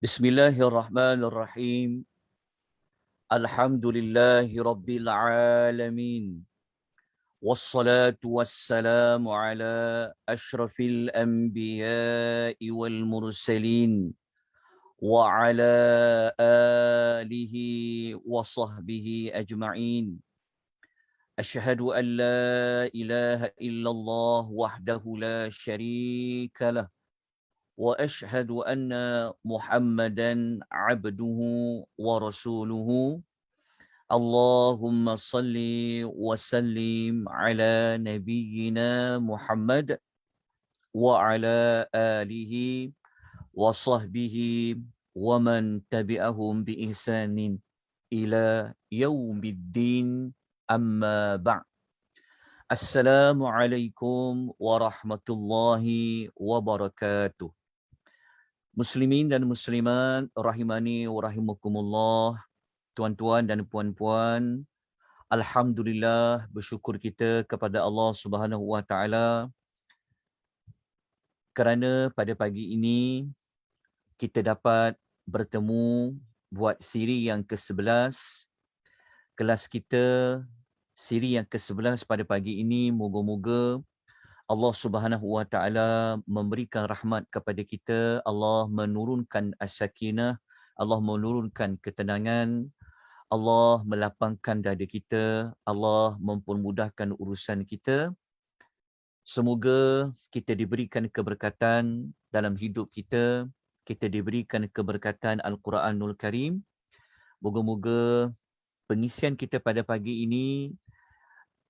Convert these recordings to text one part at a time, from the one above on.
Bismillahirrahmanirrahim. Alhamdulillahi rabbil alamin. Wassalatu wassalamu ala ashrafil anbiya'i wal mursalin wa ala alihi wa sahbihi ajma'in. Ashhadu an la ilaha illallah wahdahu la sharika lah wa ashhadu anna Muhammadan abduhu wa rasuluhu. Allahumma salli wa sallim ala nabiyyina Muhammad wa ala alihi wa sahbihi wa man tabi'ahum bi ihsanin ila yaumiddin, amma ba'd. Assalamualaikum warahmatullahi wabarakatuh. Muslimin dan muslimat rahimani wa rahimakumullah, tuan-tuan dan puan-puan, alhamdulillah, bersyukur kita kepada Allah Subhanahu wa taala kerana pada pagi ini kita dapat bertemu buat siri yang ke-11 kelas kita. Siri yang ke-11 pada pagi ini, moga-moga Allah Subhanahu wa taala memberikan rahmat kepada kita, Allah menurunkan as-sakinah, Allah menurunkan ketenangan, Allah melapangkan dada kita, Allah mempermudahkan urusan kita. Semoga kita diberikan keberkatan dalam hidup kita, kita diberikan keberkatan Al-Quranul Karim. Moga-moga pengisian kita pada pagi ini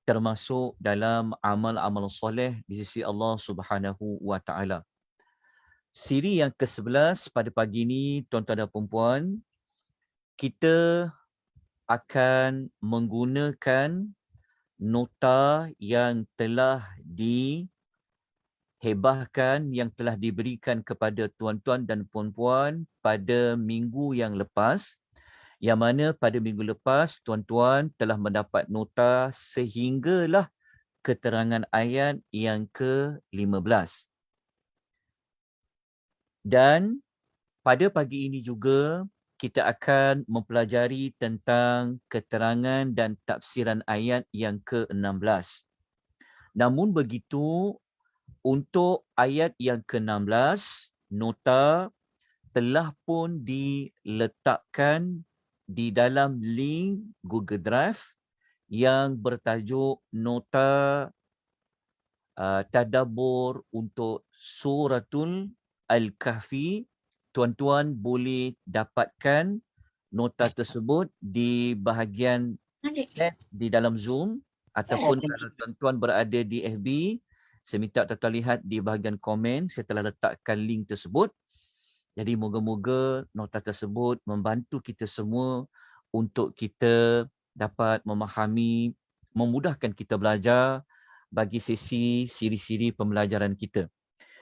termasuk dalam amal-amal soleh di sisi Allah Subhanahu wa taala. Siri yang ke-11 pada pagi ini, tuan-tuan dan puan-puan, kita akan menggunakan nota yang telah dihebahkan, yang telah diberikan kepada tuan-tuan dan puan-puan pada minggu yang lepas, yang mana pada minggu lepas tuan-tuan telah mendapat nota sehinggalah keterangan ayat yang ke-15. Dan pada pagi ini juga kita akan mempelajari tentang keterangan dan tafsiran ayat yang ke-16. Namun begitu, untuk ayat yang ke-16, nota telah pun diletakkan di dalam link Google Drive yang bertajuk nota tadabbur untuk suratul Al-Kahfi. Tuan-tuan boleh dapatkan nota tersebut di bahagian chat di dalam Zoom, ataupun kalau tuan-tuan berada di FB, saya minta tuan-tuan lihat di bahagian komen, saya telah letakkan link tersebut. Jadi moga-moga nota tersebut membantu kita semua untuk kita dapat memahami, memudahkan kita belajar bagi sesi siri-siri pembelajaran kita.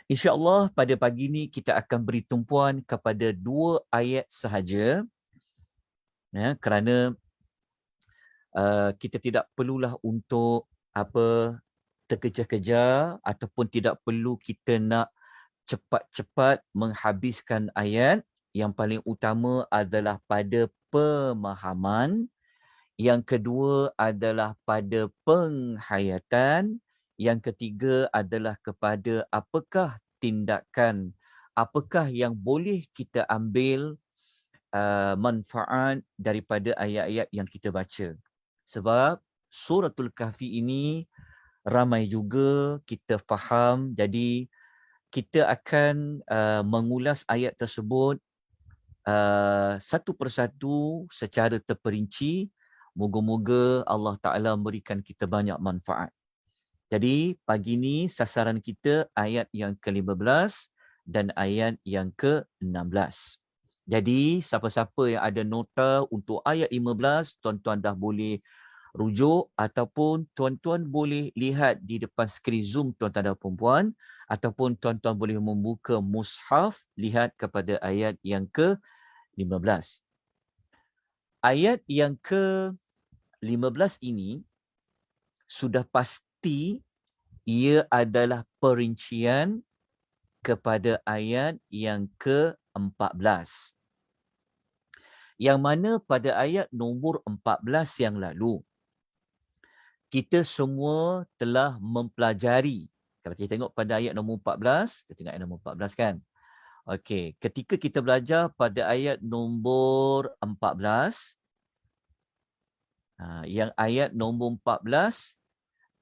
InsyaAllah pada pagi ini kita akan beri tumpuan kepada 2 ayat sahaja, kerana kita tidak perlulah untuk terkejar-kejar, ataupun tidak perlu kita nak cepat-cepat menghabiskan ayat. Yang paling utama adalah pada pemahaman, yang kedua adalah pada penghayatan, yang ketiga adalah kepada apakah tindakan, apakah yang boleh kita ambil manfaat daripada ayat-ayat yang kita baca. Sebab suratul Kahfi ini ramai juga kita faham, jadi kita akan mengulas ayat tersebut satu persatu secara terperinci. Moga-moga Allah Ta'ala memberikan kita banyak manfaat. Jadi pagi ini sasaran kita ayat yang ke-15 dan ayat yang ke-16. Jadi siapa-siapa yang ada nota untuk ayat 15, tuan-tuan dah boleh rujuk, ataupun tuan-tuan boleh lihat di depan skrin Zoom tuan-tuan dan puan-puan, ataupun tuan-tuan boleh membuka mushaf, lihat kepada ayat yang ke-15. Ayat yang ke-15 ini sudah pasti ia adalah perincian kepada ayat yang ke-14. Yang mana pada ayat nombor 14 yang lalu, kita semua telah mempelajari. Kalau kita tengok pada ayat nombor 14, kita tengok ayat nombor 14 kan. Okey, ketika kita belajar pada ayat nombor 14, yang ayat nombor 14,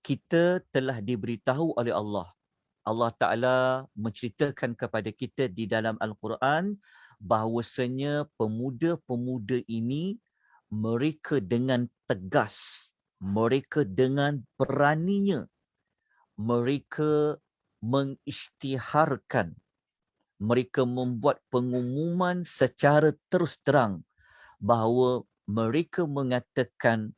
kita telah diberitahu oleh Allah. Allah Ta'ala menceritakan kepada kita di dalam Al-Quran bahawasanya pemuda-pemuda ini mereka dengan tegas, mereka dengan beraninya, mereka mengisytiharkan, mereka membuat pengumuman secara terus terang bahawa mereka mengatakan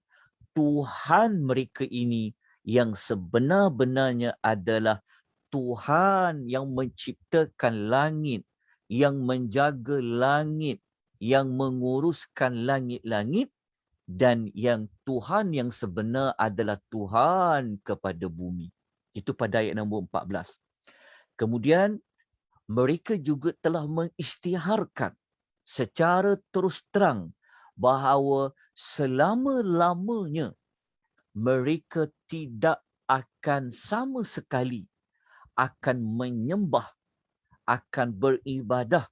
Tuhan mereka ini yang sebenar-benarnya adalah Tuhan yang menciptakan langit, yang menjaga langit, yang menguruskan langit-langit, dan yang Tuhan yang sebenar adalah Tuhan kepada bumi. Itu pada ayat nombor 14. Kemudian mereka juga telah mengisytiharkan secara terus terang bahawa selama-lamanya mereka tidak akan sama sekali akan menyembah, akan beribadah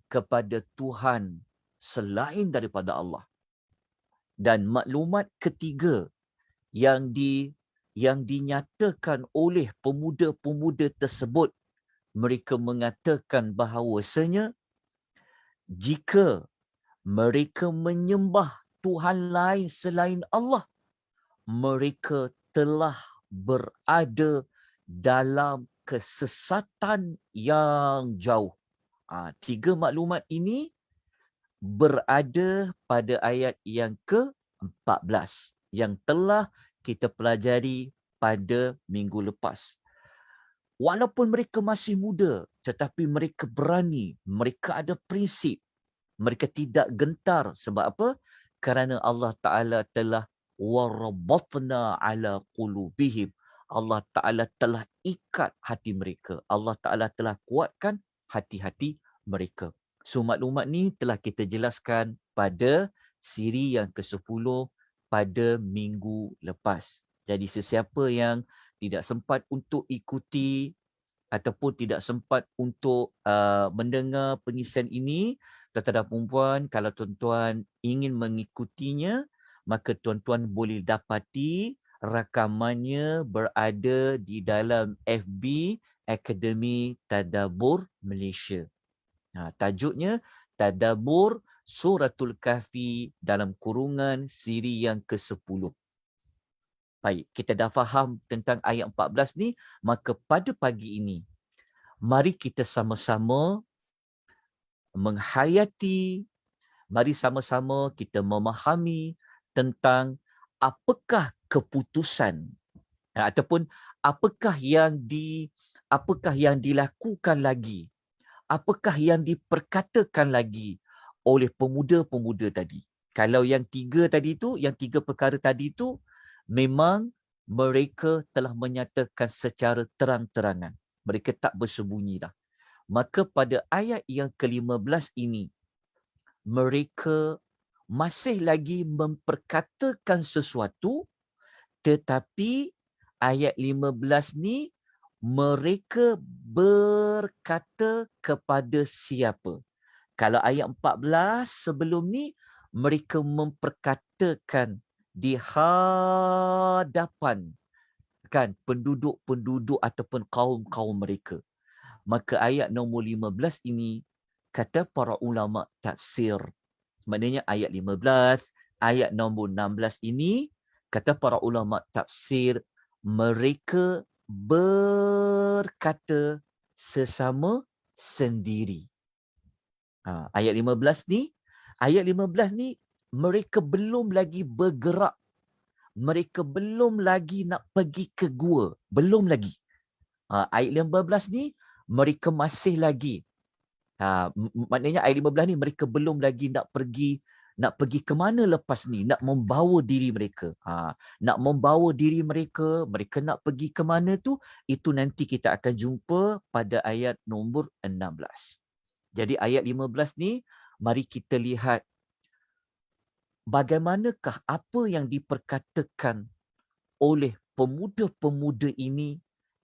kepada Tuhan selain daripada Allah. Dan maklumat ketiga yang dinyatakan oleh pemuda-pemuda tersebut, mereka mengatakan bahawasanya jika mereka menyembah Tuhan lain selain Allah, mereka telah berada dalam kesesatan yang jauh. Tiga maklumat ini berada pada ayat yang ke-14 yang telah kita pelajari pada minggu lepas. Walaupun mereka masih muda, tetapi mereka berani, mereka ada prinsip, mereka tidak gentar. Sebab apa? Kerana Allah Ta'ala telah warabatna ala qulubihim. Allah Ta'ala telah ikat hati mereka. Allah Ta'ala telah kuatkan hati-hati mereka. So maklumat ni telah kita jelaskan pada siri yang ke-10 pada minggu lepas. Jadi sesiapa yang tidak sempat untuk ikuti ataupun tidak sempat untuk mendengar pengisian ini, tuan-tuan dan puan-puan, kalau tuan-tuan ingin mengikutinya, maka tuan-tuan boleh dapati rakamannya berada di dalam FB Akademi Tadabbur Malaysia. Tajuknya Tadabbur Suratul Kahfi dalam kurungan siri yang ke-10. Baik, kita dah faham tentang ayat 14 ni, maka pada pagi ini, mari kita sama-sama menghayati, mari sama-sama kita memahami tentang apakah keputusan ataupun apakah yang dilakukan lagi, apakah yang diperkatakan lagi oleh pemuda-pemuda tadi. Kalau yang tiga perkara tadi itu memang mereka telah menyatakan secara terang-terangan. Mereka tak bersembunyi dah. Maka pada ayat yang ke-15 ini, mereka masih lagi memperkatakan sesuatu, tetapi ayat 15 ni mereka berkata kepada siapa? Kalau ayat 14 sebelum ni, mereka memperkatakan di hadapan kan penduduk-penduduk ataupun kaum-kaum mereka. Maka ayat nombor 15 ini kata para ulama tafsir. Maknanya ayat 15, ayat nombor 16 ini kata para ulama tafsir mereka berkata sesama sendiri. Ayat 15 ni mereka belum lagi bergerak. Mereka belum lagi nak pergi ke gua. Belum lagi. Ayat 15 ni mereka masih lagi. Maknanya ayat 15 ni mereka belum lagi nak pergi ke mana lepas ni, nak membawa diri mereka. Nak membawa diri mereka, mereka nak pergi ke mana tu, itu nanti kita akan jumpa pada ayat nombor 16. Jadi ayat 15 ni, mari kita lihat bagaimanakah apa yang diperkatakan oleh pemuda-pemuda ini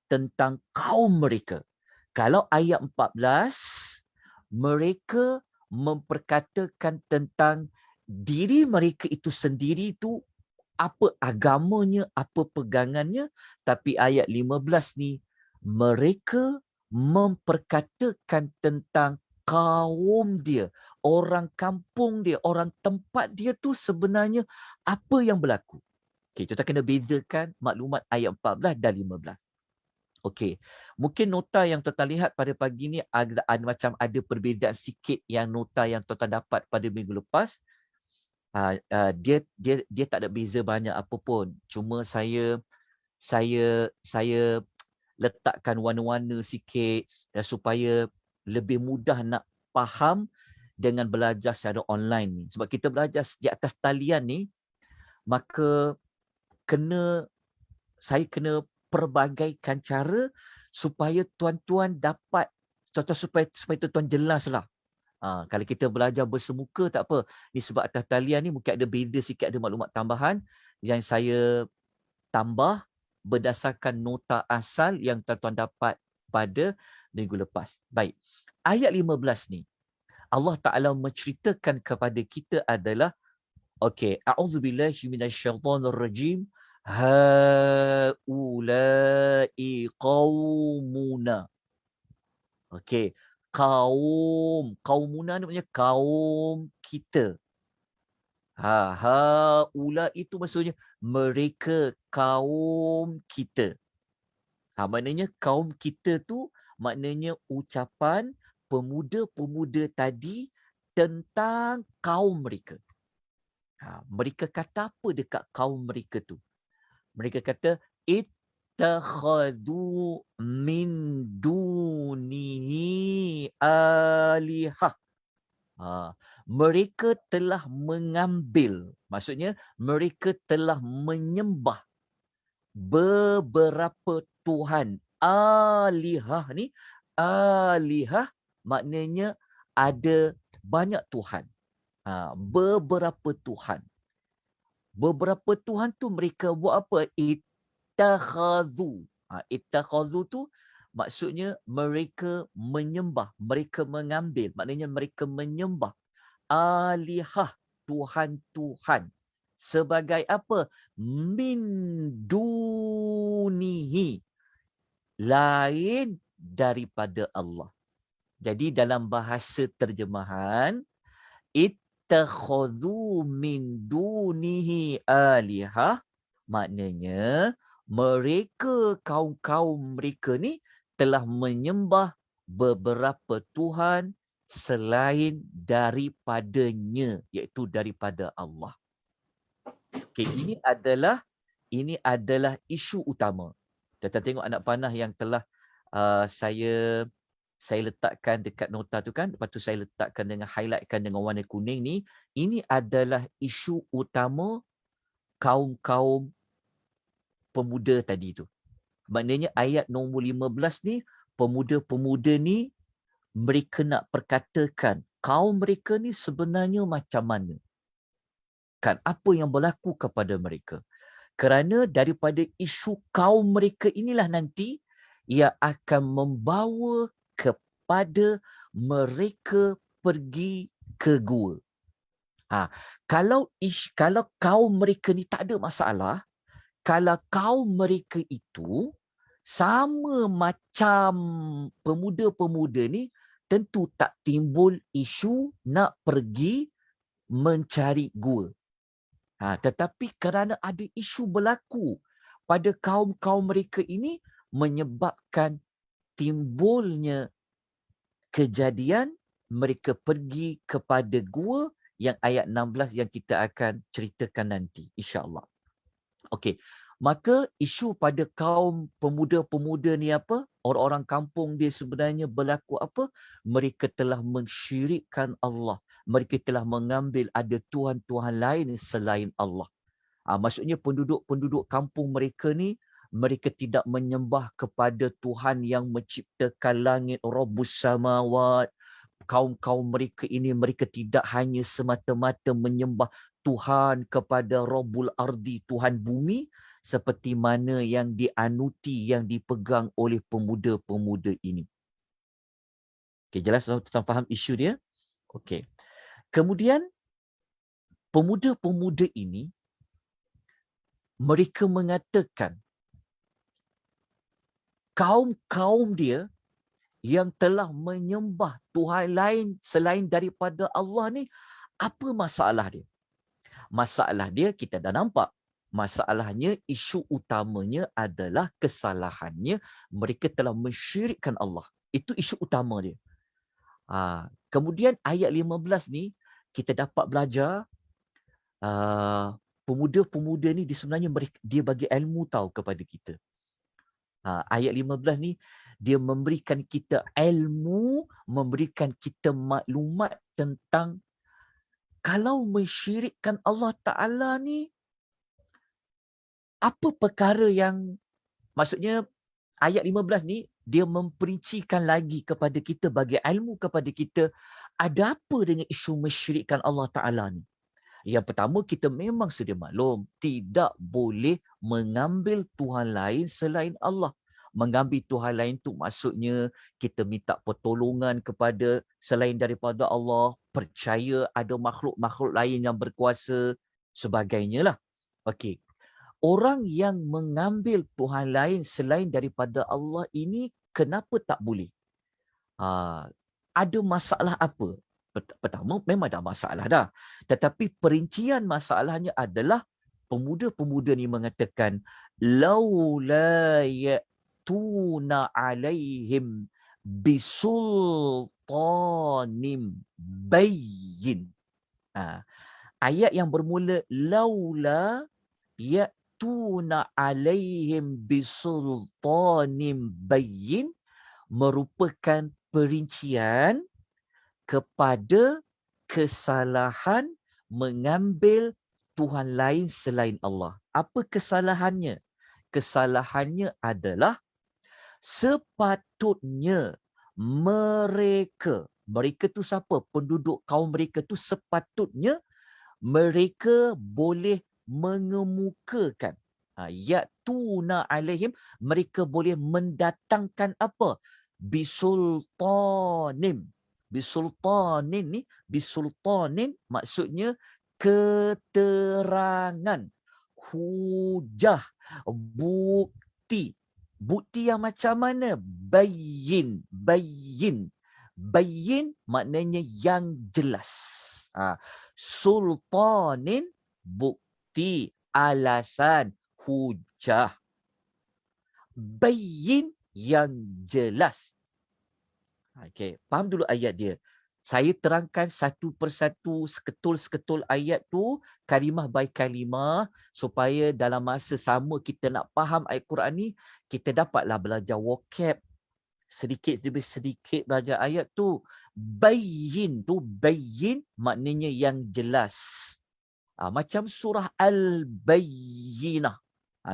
tentang kaum mereka. Kalau ayat 14, mereka memperkatakan tentang diri mereka itu sendiri itu apa agamanya, apa pegangannya. Tapi ayat 15 ni, mereka memperkatakan tentang kaum dia, orang kampung dia, orang tempat dia tu sebenarnya apa yang berlaku. Okay, kita kena bezakan maklumat ayat 14 dan 15. Okey, mungkin nota yang tuan-tuan lihat pada pagi ni macam ada perbezaan sikit yang nota yang tuan-tuan dapat pada minggu lepas. Dia tak ada beza banyak apa pun. Cuma saya letakkan warna-warna sikit supaya lebih mudah nak faham dengan belajar secara online ni. Sebab kita belajar di atas talian ni, maka saya kena perbagaikan cara supaya tuan-tuan dapat supaya tuan-tuan jelaslah. Kalau kita belajar bersemuka tak apa. Ni sebab atas talian ni mungkin ada beza sikit, ada maklumat tambahan yang saya tambah berdasarkan nota asal yang tuan-tuan dapat pada minggu lepas. Baik. Ayat 15 ni Allah Taala menceritakan kepada kita adalah okey, a'udzubillahi minasyaitonirrajim. Haulai qaumuna. Okey, qaumuna ni maksudnya kaum kita. Haula itu maksudnya mereka, kaum kita. Maknanya kaum kita tu maknanya ucapan pemuda-pemuda tadi tentang kaum mereka. Mereka kata apa dekat kaum mereka tu? Mereka kata, ittakhadhu min dunihi alihah. Mereka telah mengambil, maksudnya mereka telah menyembah beberapa Tuhan. Alihah ni, alihah maknanya ada banyak Tuhan. Beberapa Tuhan. Beberapa Tuhan tu mereka buat apa? Ittakhadhu. Ittakhadhu tu maksudnya mereka menyembah, mereka mengambil. Maknanya mereka menyembah alihah, Tuhan-Tuhan. Sebagai apa? Min dunihi. Lain daripada Allah. Jadi dalam bahasa terjemahan, ittakhadhu min dunihi alihah, maknanya mereka, kaum-kaum mereka ni telah menyembah beberapa Tuhan selain daripadanya, iaitu daripada Allah. Okay, ini adalah isu utama. Kita tengok anak panah yang telah saya letakkan dekat nota tu kan, lepas tu saya letakkan dengan highlightkan dengan warna kuning ni. Ini adalah isu utama kaum-kaum pemuda tadi tu. Maknanya ayat nombor 15 ni, pemuda-pemuda ni mereka nak perkatakan kaum mereka ni sebenarnya macam mana. Kan, apa yang berlaku kepada mereka. Kerana daripada isu kaum mereka inilah nanti ia akan membawa kepada mereka pergi ke gua. Kalau kaum mereka ni tak ada masalah, kalau kaum mereka itu sama macam pemuda-pemuda ni, tentu tak timbul isu nak pergi mencari gua. Tetapi kerana ada isu berlaku pada kaum-kaum mereka ini, menyebabkan timbulnya kejadian mereka pergi kepada gua yang ayat 16 yang kita akan ceritakan nanti, insya-Allah. Okey, maka isu pada kaum pemuda-pemuda ni apa? Orang-orang kampung dia sebenarnya berlaku apa? Mereka telah mensyirikkan Allah. Mereka telah mengambil ada Tuhan-Tuhan lain selain Allah. Maksudnya penduduk-penduduk kampung mereka ni, mereka tidak menyembah kepada Tuhan yang menciptakan langit, Rabbus Samawat. Kaum-kaum mereka ini, mereka tidak hanya semata-mata menyembah Tuhan, kepada Rabbul Ardi, Tuhan bumi, seperti mana yang dianuti, yang dipegang oleh pemuda-pemuda ini. Okey, jelas tuan faham isu dia? Okey. Kemudian pemuda-pemuda ini mereka mengatakan kaum-kaum dia yang telah menyembah Tuhan lain selain daripada Allah ni, apa masalah dia? Masalah dia kita dah nampak. Masalahnya, isu utamanya adalah kesalahannya mereka telah mensyirikkan Allah. Itu isu utama dia. Kemudian ayat 15 ni kita dapat belajar pemuda-pemuda ni sebenarnya dia bagi ilmu tahu kepada kita. Ayat 15 ni dia memberikan kita ilmu, memberikan kita maklumat tentang kalau mensyirikkan Allah Ta'ala ni, apa perkara yang, maksudnya ayat 15 ni dia memperincikan lagi kepada kita, bagi ilmu kepada kita, ada apa dengan isu mensyirikkan Allah Ta'ala ni. Yang pertama, kita memang sedia maklum, tidak boleh mengambil Tuhan lain selain Allah. Mengambil Tuhan lain tu maksudnya kita minta pertolongan kepada selain daripada Allah, percaya ada makhluk-makhluk lain yang berkuasa, sebagainya lah. Okey. Orang yang mengambil Tuhan lain selain daripada Allah ini, kenapa tak boleh? Ada masalah apa? Pertama, memang ada masalah dah. Tetapi perincian masalahnya adalah pemuda-pemuda ni mengatakan, laula ya'tuna alaihim bisultanim bayyin. Ayat yang bermula laula ya'tuna alaihim bisultanim bayyin merupakan perincian kepada kesalahan mengambil Tuhan lain selain Allah. Apa kesalahannya? Kesalahannya adalah sepatutnya mereka tu siapa? Penduduk kaum mereka tu sepatutnya mereka boleh mengemukakan. Ya'tuna alaihim, mereka boleh mendatangkan apa? Bisultanim. Bisultanin maksudnya keterangan, hujah, bukti. Bukti yang macam mana? Bayyin. Bayyin maknanya yang jelas. Sultanin, bukti, alasan, hujah. Bayyin, yang jelas. Okey, faham dulu ayat dia. Saya terangkan satu persatu, seketul-seketul ayat tu, kalimah by kalimah, supaya dalam masa sama kita nak faham ayat Quran ni, kita dapatlah belajar vocab. Sedikit demi sedikit belajar ayat tu. Bayyin tu, bayyin maknanya yang jelas. Macam surah Al-Bayyinah.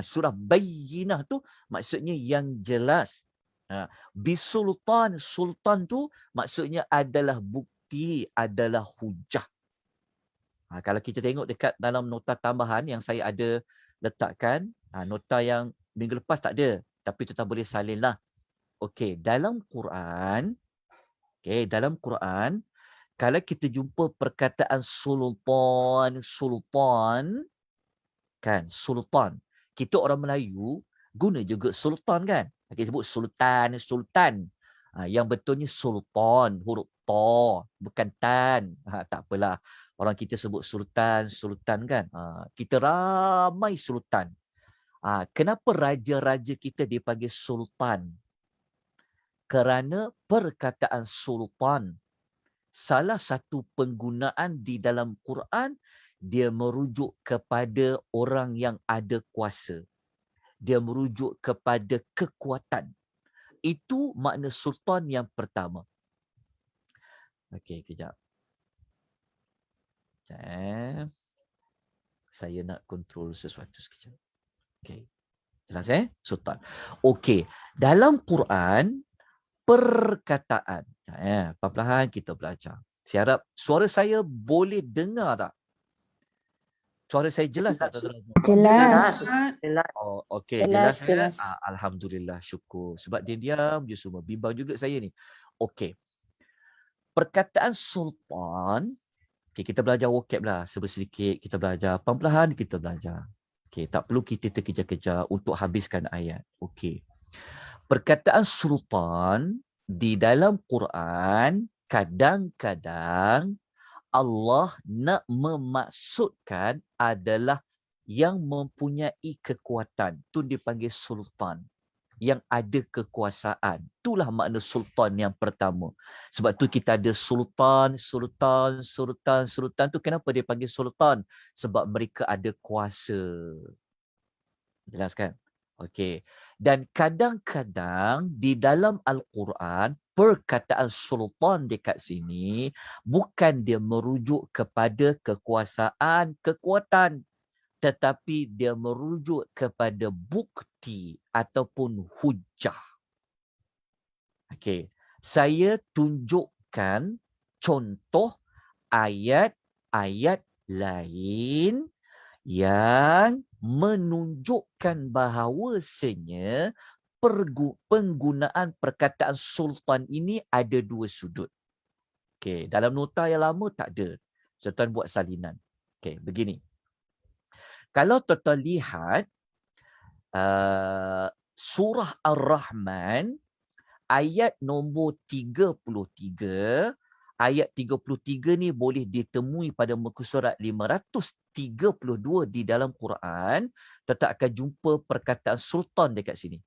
Surah Bayyinah tu maksudnya yang jelas. Bisultan, sultan tu maksudnya adalah bukti, adalah hujah. Kalau kita tengok dekat dalam nota tambahan yang saya ada letakkan, nota yang minggu lepas tak ada, tapi kita boleh salin lah. Okey, dalam Quran, kalau kita jumpa perkataan sultan, kan, sultan. Kita orang Melayu guna juga sultan kan. Kita sebut sultan. Yang betulnya sultan, huruf ta, bukan tan. Tak apalah. Orang kita sebut sultan kan. Kita ramai sultan. Kenapa raja-raja kita dipanggil sultan? Kerana perkataan sultan, salah satu penggunaan di dalam Quran, dia merujuk kepada orang yang ada kuasa. Dia merujuk kepada kekuatan. Itu makna sultan yang pertama. Okey, kejap. Saya nak kontrol sesuatu sekejap. Okey. Jelas sultan. Okey, dalam Quran perkataan. Perlahan-lahan kita belajar. Saya harap suara saya boleh dengar tak? Suara saya jelas tak, tuan-tuan? Jelas. Jelas. Oh, okey, Jelas, jelas. jelas. Alhamdulillah, syukur. Sebab dia diam je semua. Bimbang juga saya ni. Okey. Perkataan sultan, okay, kita belajar vocab lah. Sedikit kita belajar. Perlahan-lahan kita belajar. Okey, tak perlu kita terkejar-kejar untuk habiskan ayat. Okey. Perkataan sultan di dalam Quran kadang-kadang Allah nak memaksudkan adalah yang mempunyai kekuatan. Itu dipanggil sultan. Yang ada kekuasaan. Itulah makna sultan yang pertama. Sebab tu kita ada sultan. Tu kenapa dia panggil sultan? Sebab mereka ada kuasa. Jelas kan? Okey. Dan kadang-kadang di dalam Al-Quran, perkataan sultan dekat sini bukan dia merujuk kepada kekuasaan, kekuatan, tetapi dia merujuk kepada bukti ataupun hujah. Okey. Saya tunjukkan contoh ayat-ayat lain yang menunjukkan bahawasanya penggunaan perkataan sultan ini ada dua sudut. Okey, dalam nota yang lama tak ada. Sultan buat salinan. Okey, begini. Kalau tuan-tuan lihat surah Ar-Rahman ayat nombor 33, ayat 33 ni boleh ditemui pada muka surat 532 di dalam Quran, tetap akan jumpa perkataan sultan dekat sini.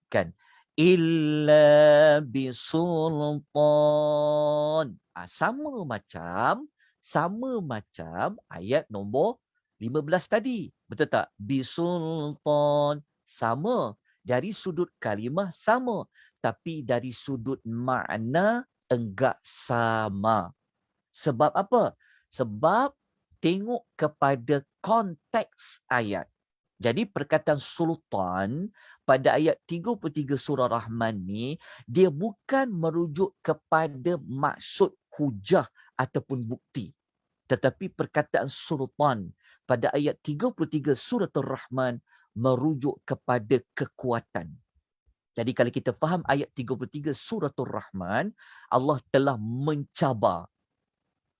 Kan? Illa bisultan. Sama macam ayat nombor 15 tadi. Betul tak? Bisultan. Sama. Dari sudut kalimah sama. Tapi dari sudut makna enggak sama. Sebab apa? Sebab tengok kepada konteks ayat. Jadi perkataan sultan pada ayat 33 surah Rahman ni, dia bukan merujuk kepada maksud hujah ataupun bukti. Tetapi perkataan sultan pada ayat 33 surah Ar-Rahman merujuk kepada kekuatan. Jadi kalau kita faham ayat 33 surah Ar-Rahman, Allah telah mencabar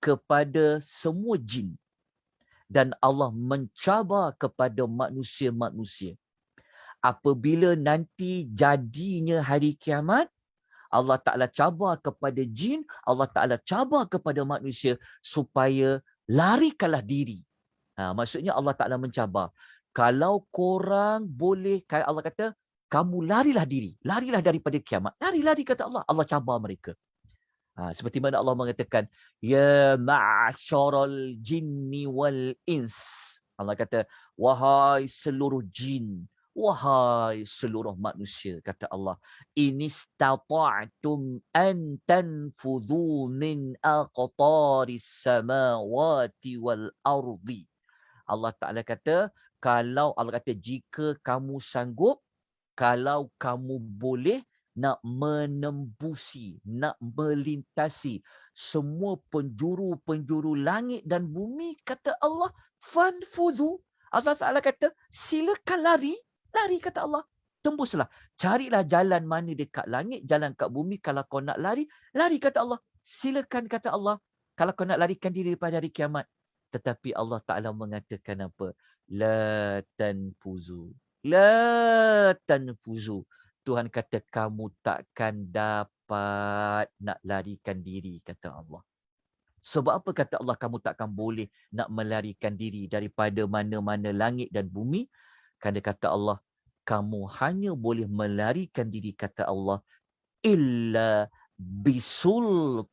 kepada semua jin. Dan Allah mencabar kepada manusia-manusia. Apabila nanti jadinya hari kiamat, Allah Ta'ala cabar kepada jin, Allah Ta'ala cabar kepada manusia supaya larikanlah diri. Maksudnya Allah Ta'ala mencabar. Kalau korang boleh, Allah kata, kamu larilah diri. Larilah daripada kiamat. Lari kata Allah. Allah cabar mereka. Seperti mana Allah mengatakan, Ya ma'asyaral jinni wal ins. Allah kata, wahai seluruh jin, wahai seluruh manusia, kata Allah, inistata'tum an tanfudhu min aqtaris samawati wal ardi. Allah Ta'ala kata, Allah kata, jika kamu sanggup, kalau kamu boleh nak menembusi, nak melintasi semua penjuru-penjuru langit dan bumi, kata Allah, fanfudhu. Allah Ta'ala kata, silakan lari kata Allah. Tembuslah. Carilah jalan mana dekat langit, jalan kat bumi. Kalau kau nak lari kata Allah. Silakan kata Allah. Kalau kau nak larikan diri daripada hari kiamat. Tetapi Allah Ta'ala mengatakan apa? La tanfuzu. La tanfuzu. Tuhan kata kamu takkan dapat nak larikan diri, kata Allah. Sebab apa kata Allah kamu takkan boleh nak melarikan diri daripada mana-mana langit dan bumi? Kerana kata Allah, kamu hanya boleh melarikan diri, kata Allah, illa bisultan.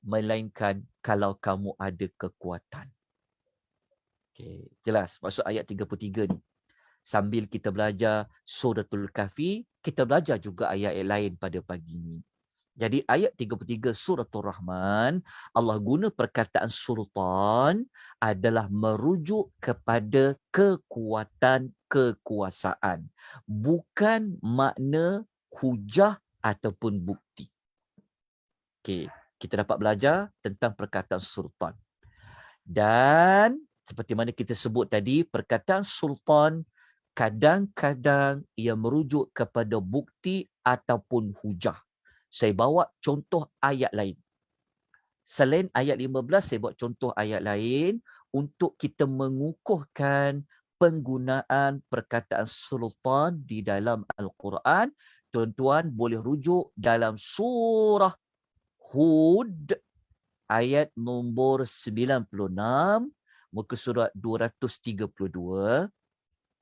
Melainkan kalau kamu ada kekuatan. Okay, jelas maksud ayat 33 ni. Sambil kita belajar Suratul Kahfi, kita belajar juga ayat-ayat lain pada pagi ini. Jadi ayat 33 Suratul Rahman, Allah guna perkataan sultan adalah merujuk kepada kekuatan, kekuasaan. Bukan makna hujah ataupun bukti. Okey, kita dapat belajar tentang perkataan sultan. Dan seperti mana kita sebut tadi, perkataan sultan kadang-kadang ia merujuk kepada bukti ataupun hujah. Saya bawa contoh ayat lain. Selain ayat 15, saya buat contoh ayat lain untuk kita mengukuhkan penggunaan perkataan sultan di dalam Al-Quran. Tuan-tuan boleh rujuk dalam surah Hud ayat nombor 96, muka surat 232.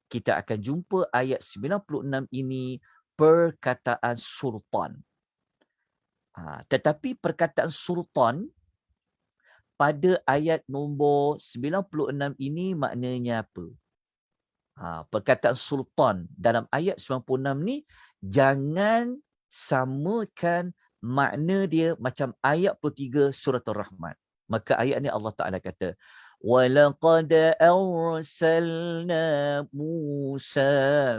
Kita akan jumpa ayat 96 ini perkataan sultan. Tetapi perkataan sultan pada ayat nombor 96 ini maknanya apa? Perkataan sultan dalam ayat 96 ni jangan samakan makna dia macam ayat 23 surah Ar-Rahman. Maka ayat ni Allah Ta'ala kata, وَلَقَدْ أَرْسَلْنَا مُوسَى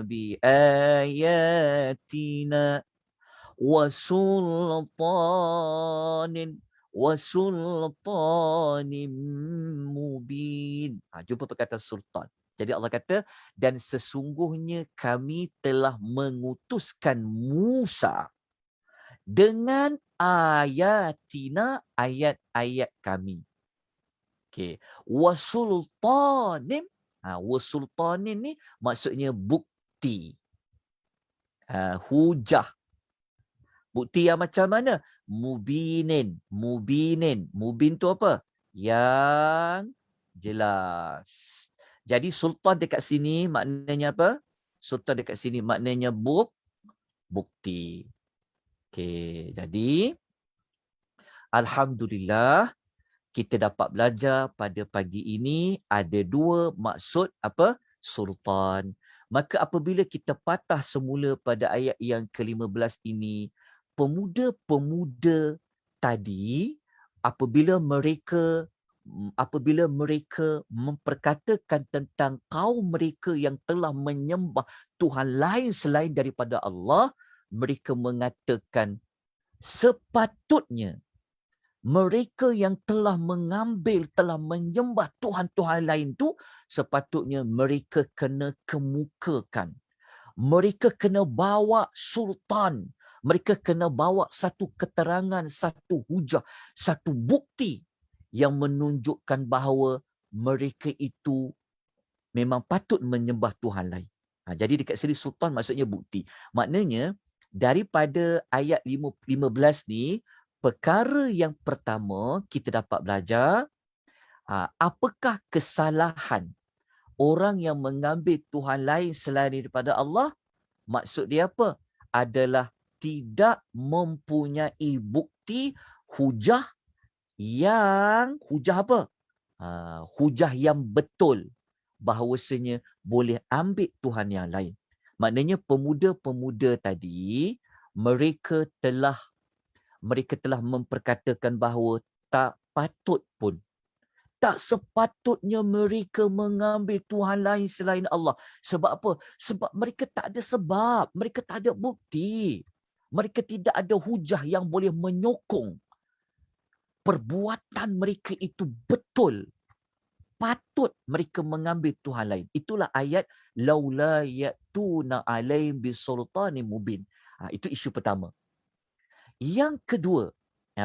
بِآيَاتِنَا وَسُلْطَانٍ مُبِينٍ. Jumpa perkataan sultan. Jadi Allah kata, dan sesungguhnya kami telah mengutuskan Musa dengan ayatina, ayat-ayat kami. Okay. Wasultanim. Wasultanin ni maksudnya bukti. Hujah. Bukti yang macam mana? Mubinin. Mubin tu apa? Yang jelas. Jadi sultan dekat sini maknanya apa? Sultan dekat sini maknanya bukti. Okey, jadi alhamdulillah kita dapat belajar pada pagi ini ada dua maksud apa? Sultan. Maka apabila kita patah semula pada ayat yang ke-15 ini, pemuda-pemuda tadi apabila mereka memperkatakan tentang kaum mereka yang telah menyembah Tuhan lain selain daripada Allah, mereka mengatakan sepatutnya mereka yang telah menyembah Tuhan-Tuhan lain tu, sepatutnya mereka kena kemukakan. Mereka kena bawa sultan. Mereka kena bawa satu keterangan, satu hujah, satu bukti yang menunjukkan bahawa mereka itu memang patut menyembah Tuhan lain. Jadi dekat sini sultan maksudnya bukti. Maknanya daripada ayat 15 ni, perkara yang pertama kita dapat belajar, apakah kesalahan orang yang mengambil Tuhan lain selain daripada Allah? Maksud dia apa? Adalah tidak mempunyai bukti hujah apa? Hujah yang betul bahawasanya boleh ambil Tuhan yang lain. Maknanya pemuda-pemuda tadi mereka telah memperkatakan bahawa tak patut pun, tak sepatutnya mereka mengambil Tuhan lain selain Allah. Sebab apa? Sebab mereka tak ada sebab. Mereka tak ada bukti. Mereka tidak ada hujah yang boleh menyokong perbuatan mereka itu betul. Patut mereka mengambil Tuhan lain. Itulah ayat laula ya'tuna alaihim bisultanin mubin. Itu isu pertama. Yang kedua,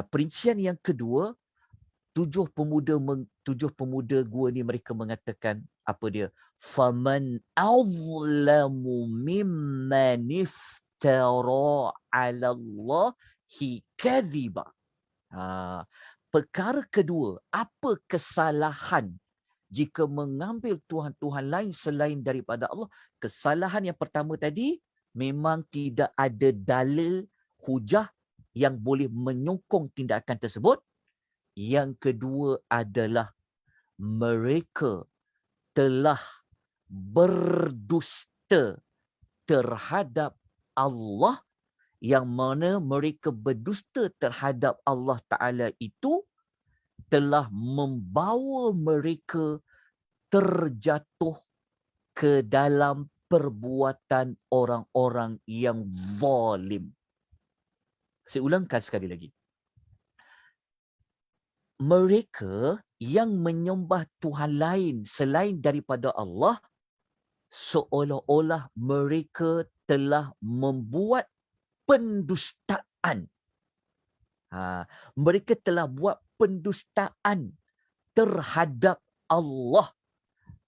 perincian yang kedua, tujuh pemuda gua ni mereka mengatakan apa dia? Faman azlamu mimman iftara 'ala Allahi kadhiba. Perkara kedua, apa kesalahan jika mengambil Tuhan-Tuhan lain selain daripada Allah? Kesalahan yang pertama tadi memang tidak ada dalil hujah yang boleh menyokong tindakan tersebut. Yang kedua adalah mereka telah berdusta terhadap Allah, yang mana mereka berdusta terhadap Allah Ta'ala itu telah membawa mereka terjatuh ke dalam perbuatan orang-orang yang zalim. Saya ulangkan sekali lagi. mereka yang menyembah Tuhan lain selain daripada Allah, seolah-olah mereka telah membuat pendustaan. Mereka telah buat pendustaan terhadap Allah.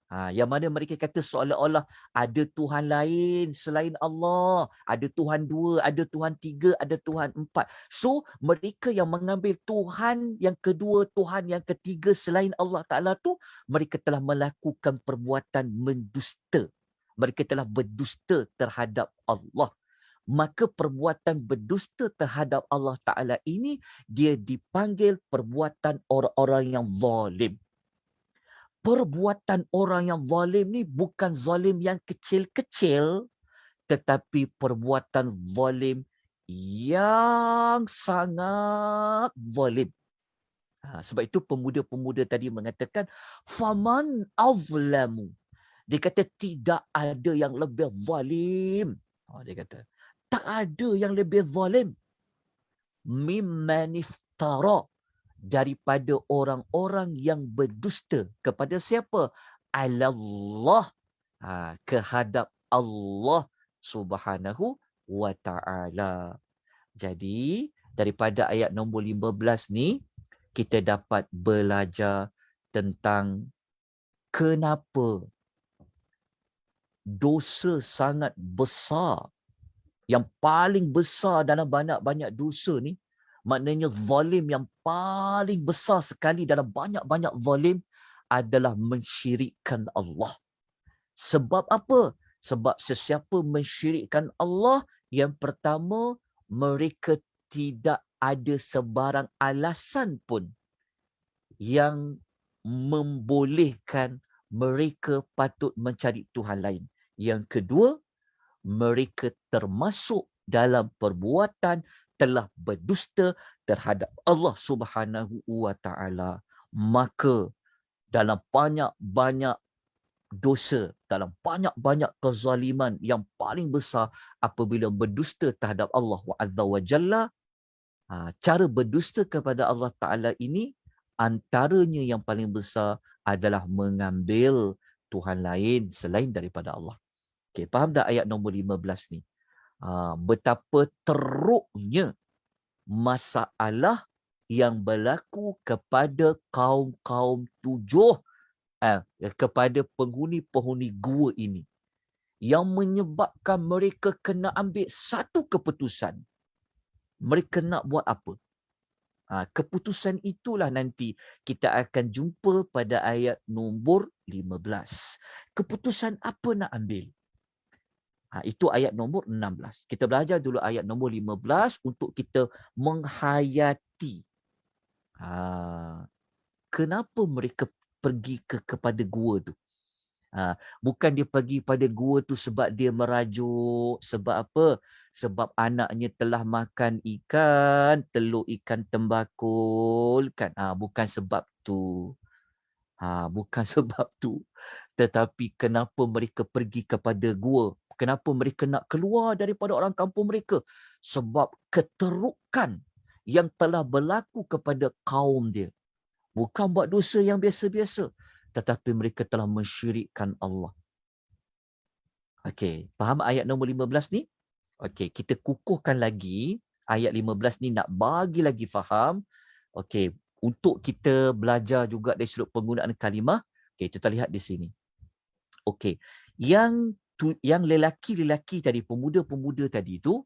Yang mana mereka kata seolah-olah ada Tuhan lain selain Allah. Ada Tuhan 2, ada Tuhan 3, ada Tuhan 4. So, mereka yang mengambil Tuhan yang kedua, Tuhan yang ketiga selain Allah Ta'ala tu, mereka telah melakukan perbuatan mendusta. Mereka telah berdusta terhadap Allah. Maka perbuatan berdusta terhadap Allah Ta'ala ini, dia dipanggil perbuatan orang-orang yang zalim. Perbuatan orang yang zalim ni bukan zalim yang kecil-kecil, tetapi perbuatan zalim yang sangat zalim. Sebab itu pemuda-pemuda tadi mengatakan, faman azlamu. Dia kata tidak ada yang lebih zalim. Dia kata, tak ada yang lebih zalim. Mimman iftara. Daripada orang-orang yang berdusta kepada siapa? Allah. Kehadap Allah Subhanahu wa ta'ala. Jadi, daripada ayat nombor 15 ni, kita dapat belajar tentang kenapa dosa sangat besar. Yang paling besar dalam banyak-banyak dosa ni, maknanya zalim yang paling besar sekali dalam banyak-banyak zalim adalah mensyirikkan Allah. Sebab apa? Sebab sesiapa mensyirikkan Allah, yang pertama, mereka tidak ada sebarang alasan pun yang membolehkan mereka patut mencari Tuhan lain. Yang kedua, mereka termasuk dalam perbuatan telah berdusta terhadap Allah Subhanahu wa ta'ala. Maka dalam banyak-banyak dosa, dalam banyak-banyak kezaliman yang paling besar apabila berdusta terhadap Allah Azza wa Jalla, cara berdusta kepada Allah Ta'ala ini, antaranya yang paling besar adalah mengambil Tuhan lain selain daripada Allah. Okay, faham tak ayat nombor 15 ni? Betapa teruknya masalah yang berlaku kepada kaum-kaum 7, kepada penghuni-penghuni gua ini, yang menyebabkan mereka kena ambil satu keputusan. Mereka nak buat apa? Keputusan itulah nanti kita akan jumpa pada ayat nombor 15. Keputusan apa nak ambil? Itu ayat nombor 16. Kita belajar dulu ayat nombor 15 untuk kita menghayati kenapa mereka pergi kepada gua tu. Bukan dia pergi pada gua tu sebab dia merajuk. Sebab apa? Sebab anaknya telah makan ikan, telur ikan tembakul kan. Bukan sebab tu. Bukan sebab tu. Tetapi kenapa mereka pergi kepada gua? Kenapa mereka nak keluar daripada orang kampung mereka? Sebab keterukan yang telah berlaku kepada kaum dia. Bukan buat dosa yang biasa-biasa, tetapi mereka telah mensyirikkan Allah. Okey, faham ayat nombor 15 ni? Okey, kita kukuhkan lagi ayat 15 ni, nak bagi lagi faham. Okey, untuk kita belajar juga dari sudut penggunaan kalimah. Okey, kita lihat di sini. Okey, yang lelaki-lelaki tadi, pemuda-pemuda tadi tu,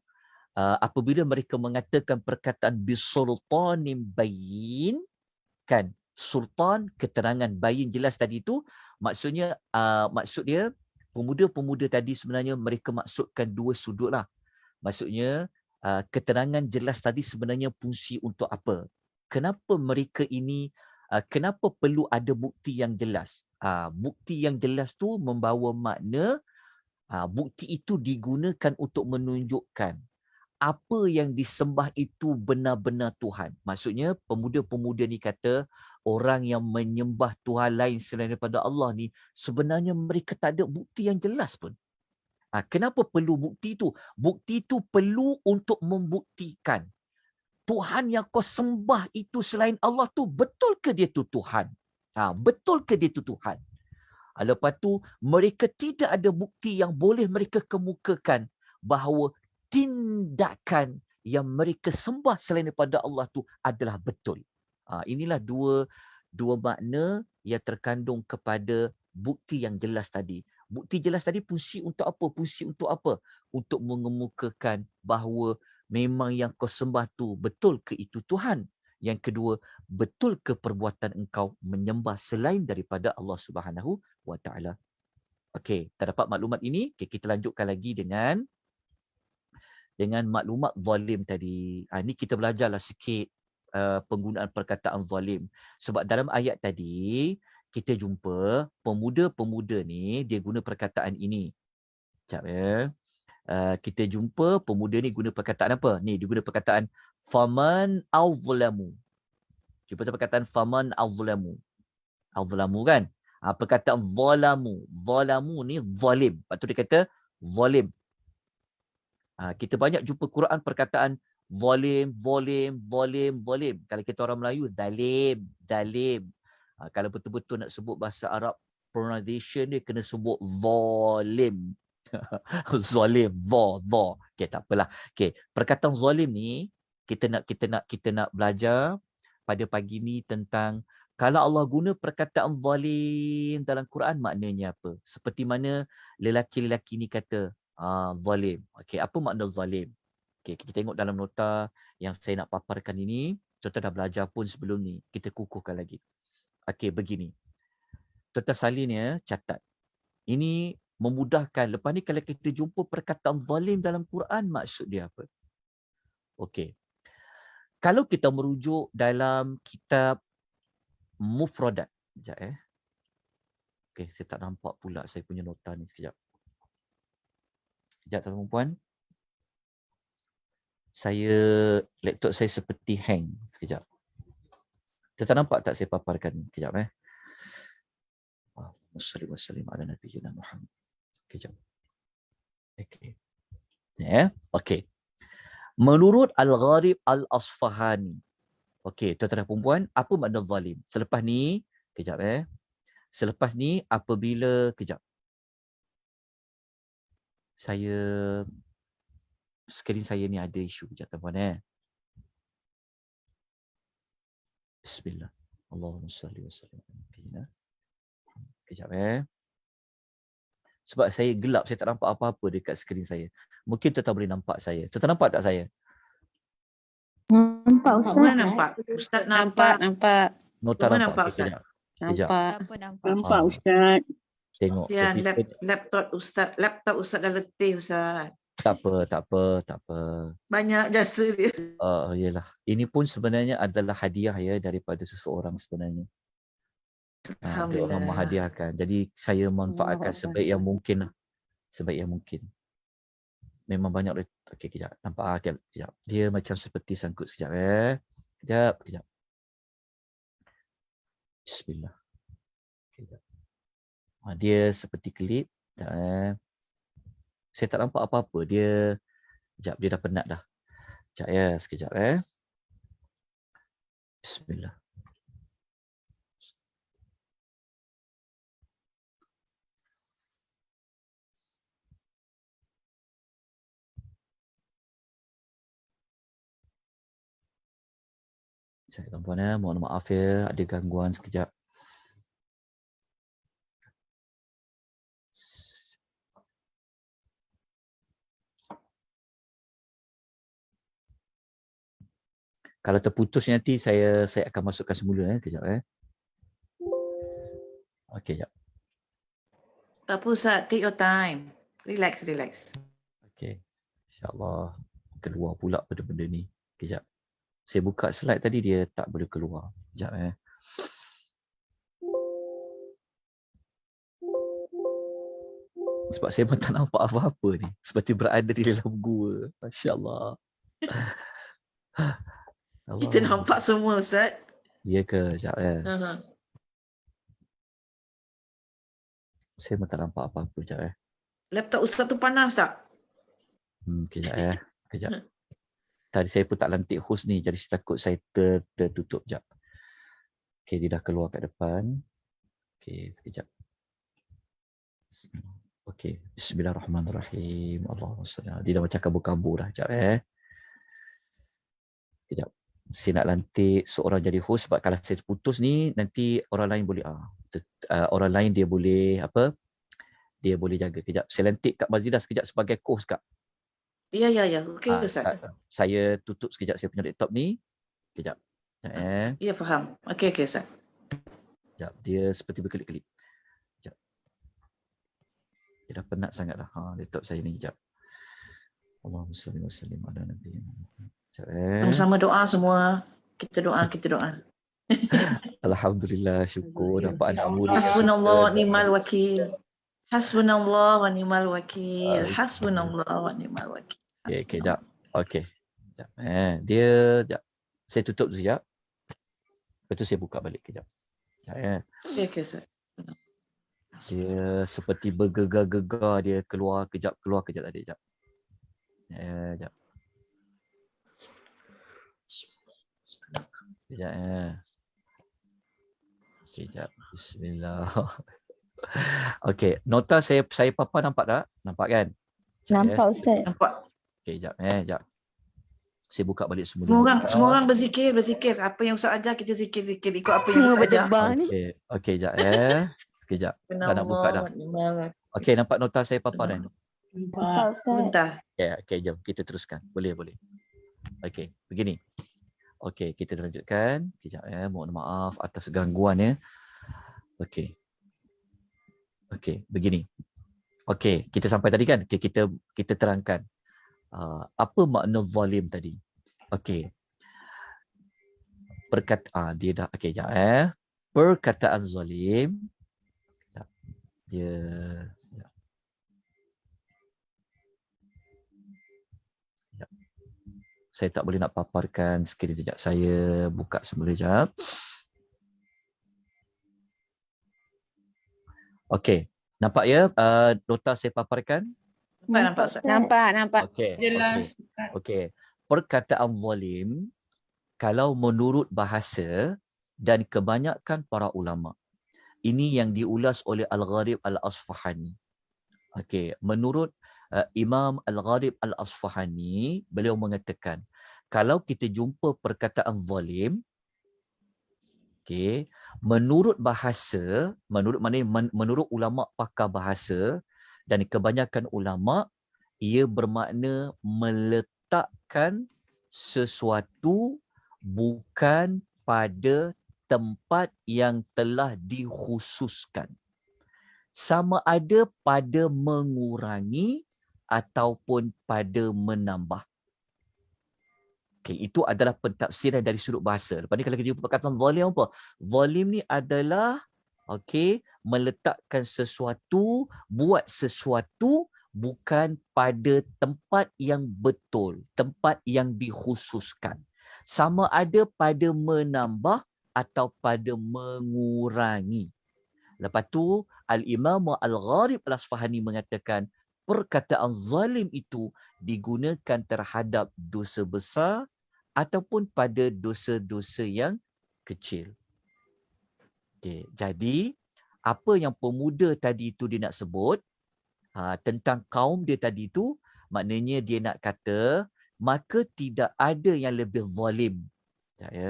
apabila mereka mengatakan perkataan bisultanim bayin, kan, sultan, keterangan bayin jelas tadi tu, maksudnya maksud dia pemuda-pemuda tadi sebenarnya mereka maksudkan dua sudut lah. Maksudnya keterangan jelas tadi sebenarnya fungsi untuk apa? Kenapa mereka ini, kenapa perlu ada bukti yang jelas? Bukti yang jelas tu membawa makna, bukti itu digunakan untuk menunjukkan apa yang disembah itu benar-benar Tuhan. Maksudnya pemuda-pemuda ni kata orang yang menyembah Tuhan lain selain daripada Allah ni sebenarnya mereka tak ada bukti yang jelas pun. Kenapa perlu bukti itu? Bukti itu perlu untuk membuktikan Tuhan yang kau sembah itu selain Allah tu, betul ke dia tu Tuhan? Betul ke dia tu Tuhan? Lepas tu, mereka tidak ada bukti yang boleh mereka kemukakan bahawa tindakan yang mereka sembah selain daripada Allah tu adalah betul. Inilah dua makna yang terkandung kepada bukti yang jelas tadi. Bukti jelas tadi fungsi untuk apa? Fungsi untuk apa? Untuk mengemukakan bahawa memang yang kau sembah tu betul ke itu Tuhan. Yang kedua, betul ke perbuatan engkau menyembah selain daripada Allah Subhanahu wa Ta'ala. Okey, terdapat maklumat ini. Okay, kita lanjutkan lagi dengan maklumat zalim tadi. Ini kita belajarlah sikit penggunaan perkataan zalim. Sebab dalam ayat tadi, kita jumpa pemuda-pemuda ni, dia guna perkataan ini. Sekejap ya. Kita jumpa pemuda ni guna perkataan apa? Ni, dia guna perkataan faman azlamu. Jumpa perkataan faman azlamu. Azlamu kan? Perkataan zalamu. Zalamu ni zalim. Lepas tu dia kata zalim. Kita banyak jumpa Quran perkataan zalim, zalim, zalim, zalim. Kalau kita orang Melayu, zalim, zalim. Kalau betul-betul nak sebut bahasa Arab, pronunciation dia kena sebut zalim. Zalim, za. Okey, tak apalah. Okey, perkataan zalim ni kita nak belajar pada pagi ni tentang kalau Allah guna perkataan zalim dalam Quran maknanya apa? Seperti mana lelaki-lelaki ni kata zalim. Okey, apa makna zalim? Okey, kita tengok dalam nota yang saya nak paparkan ini. Contoh dah belajar pun sebelum ni. Kita kukuhkan lagi. Okey, begini. Tuan-tuan salin ya, catat. Ini memudahkan. Lepas ni kalau kita jumpa perkataan zalim dalam Quran, maksud dia apa? Okey. Kalau kita merujuk dalam kitab Mufradat. Sekejap Okey, saya tak nampak pula saya punya nota ni. Sekejap. Sekejap tuan-tuan. Laptop saya seperti hang. Sekejap. Kita nampak tak saya paparkan ni? Sekejap Assalamualaikum warahmatullahi wabarakatuh. Sekejap. Okey. Okey. Menurut Al-Gharib Al-Asfahani. Okey, tuan-tuan dan puan-puan, apa makna zalim? Selepas ni, kejap Selepas ni apabila skrin saya ni ada isu kejap tuan-puan Bismillah. Allahumma salli wa sallim ala Kejap Sebab saya gelap, saya tak nampak apa-apa dekat skrin saya. Mungkin tuan-tuan boleh nampak saya. Tuan-tuan nampak tak saya? Nampak Ustaz. Nampak. Ustaz nampak. Nota nampak. Kejap. Nampak Ustaz. Tengok. Laptop Ustaz dah letih Ustaz. Tak apa. Banyak jasa dia. Yalah. Ini pun sebenarnya adalah hadiah daripada seseorang sebenarnya. Dia orang menghadiahkan. Jadi saya manfaatkan sebaik yang mungkin. Memang banyak. Okey, kejap. Nampak kejap. Dia macam seperti sangkut sekejap Kejap. Bismillah. Kejap. Dia seperti kelip. Saya tak nampak apa-apa. Dia dah penat dah. Sekejap Bismillah. Tuan-tuan mohon maaf ada gangguan sekejap. Kalau terputus nanti saya akan masukkan semula kejap Okey, jap. Tak apa Ustaz, take your time. Relax. Okey. InsyaAllah keluar pula benda-benda ni. Kejap. Saya buka slide tadi dia tak boleh keluar. Kejap Sebab saya pun tak nampak apa-apa ni. Seperti berada di dalam gua. Masya-Allah. Kita nampak semua Ustaz. Ya ke? Sekejap Saya pun tak nampak apa-apa. Sekejap Laptop Ustaz tu panas tak? Kejap Tadi saya pun tak lantik host ni, jadi saya takut saya tertutup. Sekejap. Okay, dia dah keluar kat depan. Okay, sekejap. Okay, bismillahirrahmanirrahim. Allahumma salli. Dia dah macam kabur-kabur dah. Sekejap Sekejap. Saya nak lantik seorang jadi host sebab kalau saya putus ni, nanti orang lain boleh, orang lain dia boleh, dia boleh jaga. Sekejap. Saya lantik Kak Mazidah sekejap sebagai host, Kak. Ya. Okey, Ustaz. Saya tutup sekejap saya punya laptop ni. Sekejap. Ya, faham. Okey, Ustaz. Sekejap. Dia seperti berkelip-kelip. Sekejap. Dia dah penat sangat dah. Laptop saya ni. Sekejap. Allahumma salli wa sallim ala Nabi. Sama-sama doa semua. Kita doa. Alhamdulillah, syukur dapat anak murid. Hasbunallah wa ni'mal wakil. Hasbunallah wa ni'mal wakil. Hasbunallah wa ni'mal wakil. Okay, sekejap. Okay. Sekejap. Dia, sekejap. Saya tutup tu sekejap. Lepas tu saya buka balik sekejap. Okey, Ustaz. Dia seperti bergegar-gegar, dia keluar kejap tadi. Sekejap. Sekejap. Sekejap. Bismillah. Okey, nota saya papan nampak tak? Nampak kan? Nampak Ustaz. Nampak. Okey, sekejap. Saya buka balik semua. Semua orang berzikir. Apa yang Ustaz ajar kita zikir. Ikut apa yang Semua Ustaz ajar. berdebar ni. Okey, sekejap Sekejap. Tak nak buka dah. Okey, nampak nota saya papan kan? Nampak Ustaz. Bentar. Okey, jom kita teruskan. Boleh. Okey, begini. Okey, kita lanjutkan. Sekejap mohon maaf atas gangguan ya. Okey, begini. Okey, kita sampai tadi kan? Okay, kita terangkan. Apa makna zalim tadi? Okey. Dia dah okey sekejap Perkataan zalim. Sekejap. Saya tak boleh nak paparkan skrin sekejap. Saya buka semula sekejap. Okey. Nampak ya nota saya paparkan? Nampak Ustaz. Nampak. Okey. Jelas. Okey. Perkataan zalim kalau menurut bahasa dan kebanyakan para ulama. Ini yang diulas oleh Al-Gharib Al-Asfahani. Okey, menurut Imam Al-Gharib Al-Asfahani, beliau mengatakan kalau kita jumpa perkataan zalim, okey, menurut bahasa, menurut ulama pakar bahasa dan kebanyakan ulama, ia bermakna meletakkan sesuatu bukan pada tempat yang telah dikhususkan. Sama ada pada mengurangi ataupun pada menambah. Okay, itu adalah pentafsiran dari sudut bahasa. Lepas ni kalau kita jumpa perkataan zalim apa? Zalim ni adalah meletakkan sesuatu, buat sesuatu bukan pada tempat yang betul, tempat yang dikhususkan. Sama ada pada menambah atau pada mengurangi. Lepas tu Al-Imam Al-Gharib Al-Asfahani mengatakan perkataan zalim itu digunakan terhadap dosa besar ataupun pada dosa-dosa yang kecil. Okay. Jadi apa yang pemuda tadi itu dia nak sebut tentang kaum dia tadi itu, maknanya dia nak kata maka tidak ada yang lebih zalim.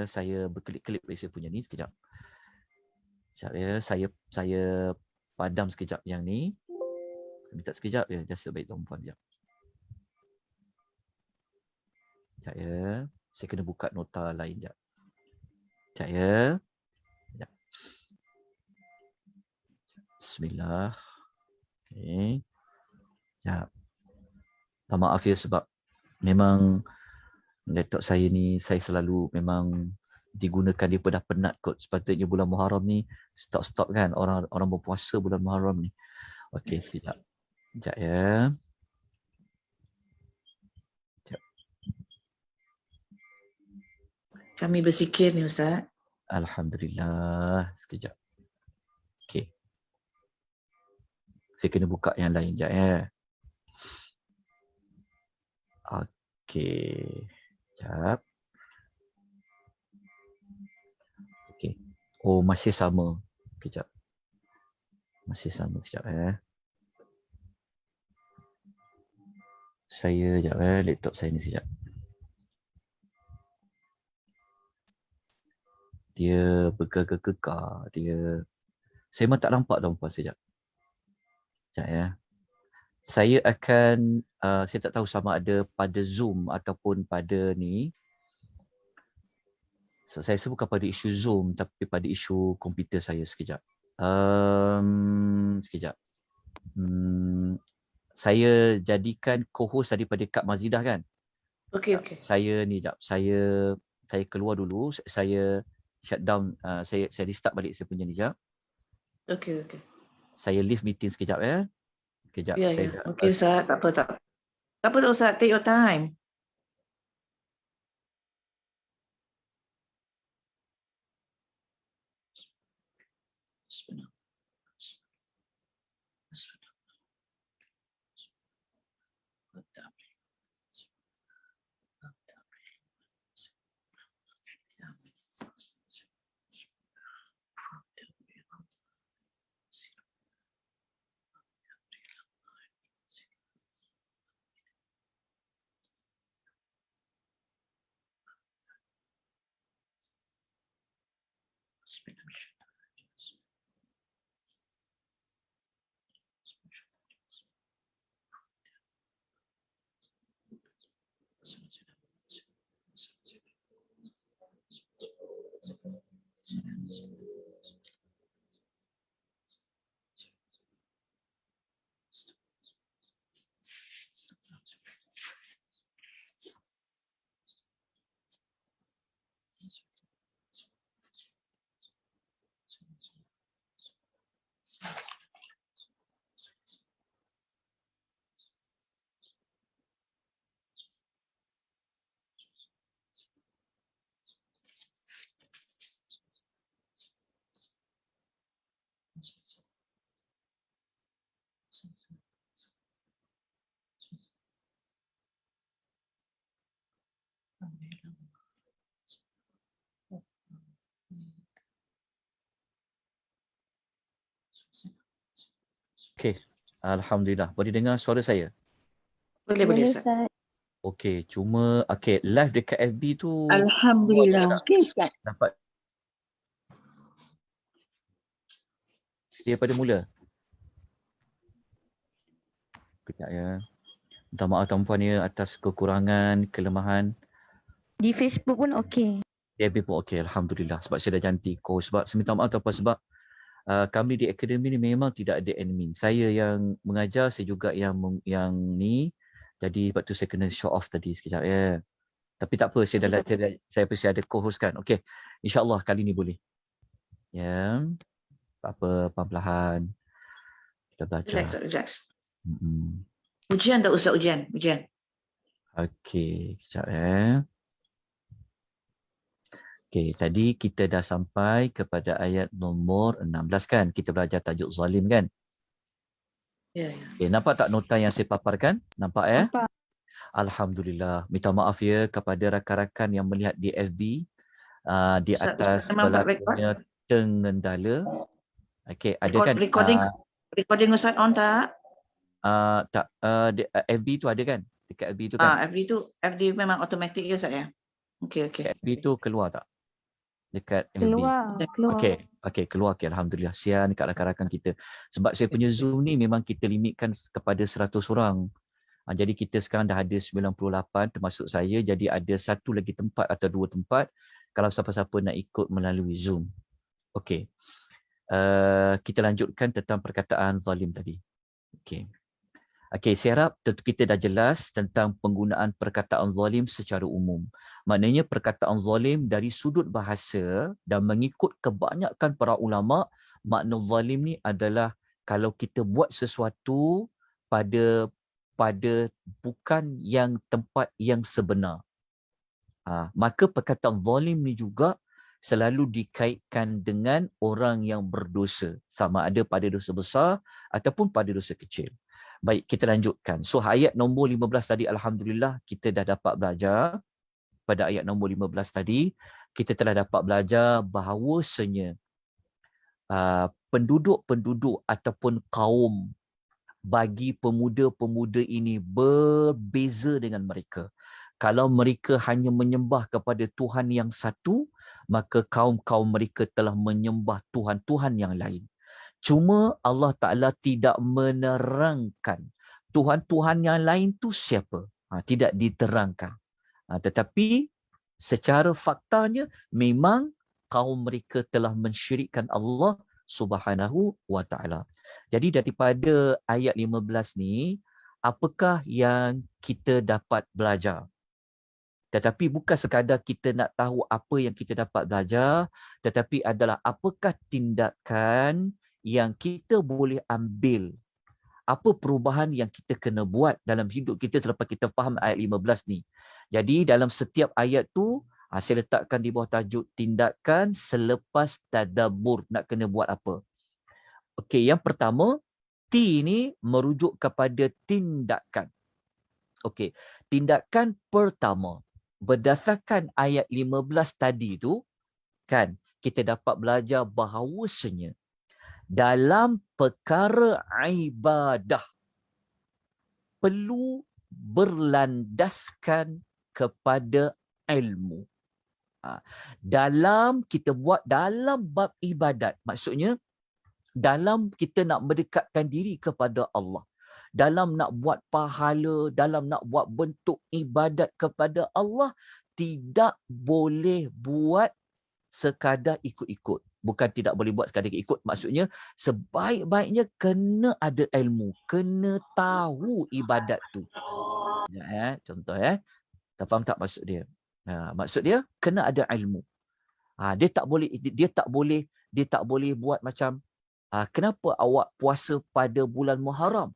Saya berkelip-kelip saya punya ni sekejap. Saya padam sekejap yang ni. Minta sekejap ya, just sebaik tuan-puan sekejap. Sekejap ya. Saya kena buka nota lain sekejap. Sekejap ya. Sekejap. Bismillah. Okey. Sekejap. Minta maaf ya sebab memang laptop saya ni saya selalu memang digunakan dia dah penat kot. Sepatutnya bulan Muharram ni stop kan orang berpuasa bulan Muharram ni. Okey, sekejap. Sekejap ya. Sekejap. Kami berzikir ni Ustaz. Alhamdulillah. Sekejap. Okey. Saya kena buka yang lain sekejap ya. Okey. Sekejap. Okey. Oh, masih sama. Sekejap. Masih sama. Sekejap. Saya, sekejap laptop saya ni sekejap. Dia bergegar-gegar. Saya memang tak nampak tuan-puan sekejap. Sekejap. Saya akan, saya tak tahu sama ada pada Zoom ataupun pada ni. So, saya rasa bukan pada isu Zoom tapi pada isu komputer saya sekejap. Sekejap. Saya jadikan co-host daripada Kak Mazidah kan? Okey. Saya ni sekejap. Saya keluar dulu. Saya shutdown. Saya restart balik saya punya ni sekejap. Okey. Saya leave meeting sekejap Sekejap. Ya. Okey Ustaz, tak apa Ustaz, take your time. Okey. Alhamdulillah. Boleh dengar suara saya? Boleh Ustaz. Okey, cuma live dekat FB tu Alhamdulillah. Okey Ustaz. dapat daripada mula. Kejap minta maaf tuan-puan atas kekurangan, kelemahan. Di Facebook pun okey. Di FB pun okey, alhamdulillah. Sebab saya dah ganti sebab saya minta maaf tuan-puan sebab kami di akademi ni memang tidak ada admin. Saya yang mengajar, saya juga yang ni. Jadi sebab tu saya kena show off tadi sekejap Tapi tak apa, saya ada co-host kan. Okey. InsyaAllah kali ni boleh. Tak apa, pelan-pelan. Kita belajar. Relax. Ujian tak Ustaz, ujian. Okey, sekejap Okey, tadi kita dah sampai kepada ayat nombor 16 kan? Kita belajar tajuk zalim kan? Ya. Okay, nampak tak nota yang saya paparkan? Nampak Nampak. Alhamdulillah. Minta maaf kepada rakan-rakan yang melihat di FB di atas belakangnya Tengendala. Okey, ada kan? Recording Ustaz on tak? Tak, FB tu ada kan? Dekat FB tu kan? FB memang automatik ke Ustaz ya? Okey. FB tu keluar tak? Dekat FB. Keluar. Okey, keluar. Alhamdulillah. Sian dekat rakan-rakan kita. Sebab saya punya Zoom ni memang kita limitkan kepada 100 orang. Jadi kita sekarang dah ada 98 termasuk saya. Jadi ada satu lagi tempat atau dua tempat kalau siapa-siapa nak ikut melalui Zoom. Okey. Kita lanjutkan tentang perkataan zalim tadi. Okey, saya harap kita dah jelas tentang penggunaan perkataan zalim secara umum. Maknanya perkataan zalim dari sudut bahasa dan mengikut kebanyakan para ulama, makna zalim ni adalah kalau kita buat sesuatu pada bukan yang tempat yang sebenar. Maka perkataan zalim ni juga selalu dikaitkan dengan orang yang berdosa. Sama ada pada dosa besar ataupun pada dosa kecil. Baik, kita lanjutkan. So ayat nombor 15 tadi alhamdulillah kita dah dapat belajar daripada ayat nombor 15 tadi, kita telah dapat belajar bahawasanya penduduk-penduduk ataupun kaum bagi pemuda-pemuda ini berbeza dengan mereka. Kalau mereka hanya menyembah kepada Tuhan yang satu, maka kaum-kaum mereka telah menyembah Tuhan-Tuhan yang lain. Cuma Allah Ta'ala tidak menerangkan Tuhan-Tuhan yang lain tu siapa. Tidak diterangkan. Tetapi secara faktanya memang kaum mereka telah mensyirikkan Allah Subhanahu wa Ta'ala. Jadi daripada ayat 15 ni, apakah yang kita dapat belajar? Tetapi bukan sekadar kita nak tahu apa yang kita dapat belajar, tetapi adalah apakah tindakan yang kita boleh ambil. Apa perubahan yang kita kena buat dalam hidup kita selepas kita faham ayat 15 ni. Jadi dalam setiap ayat tu, saya letakkan di bawah tajuk tindakan selepas tadabbur. Nak kena buat apa? Okey, yang pertama, T ni merujuk kepada tindakan. Okey, tindakan pertama. Berdasarkan ayat 15 tadi tu, kan, kita dapat belajar bahawasanya dalam perkara ibadah perlu berlandaskan kepada ilmu. Dalam kita buat dalam bab ibadat, maksudnya dalam kita nak mendekatkan diri kepada Allah, dalam nak buat pahala, dalam nak buat bentuk ibadat kepada Allah, tidak boleh buat sekadar ikut-ikut. Bukan tidak boleh buat sekadar ikut, maksudnya sebaik-baiknya kena ada ilmu, kena tahu ibadat tu. Contoh tak faham tak maksud dia? Maksud dia kena ada ilmu. Dia tak boleh buat macam kenapa awak puasa pada bulan Muharram?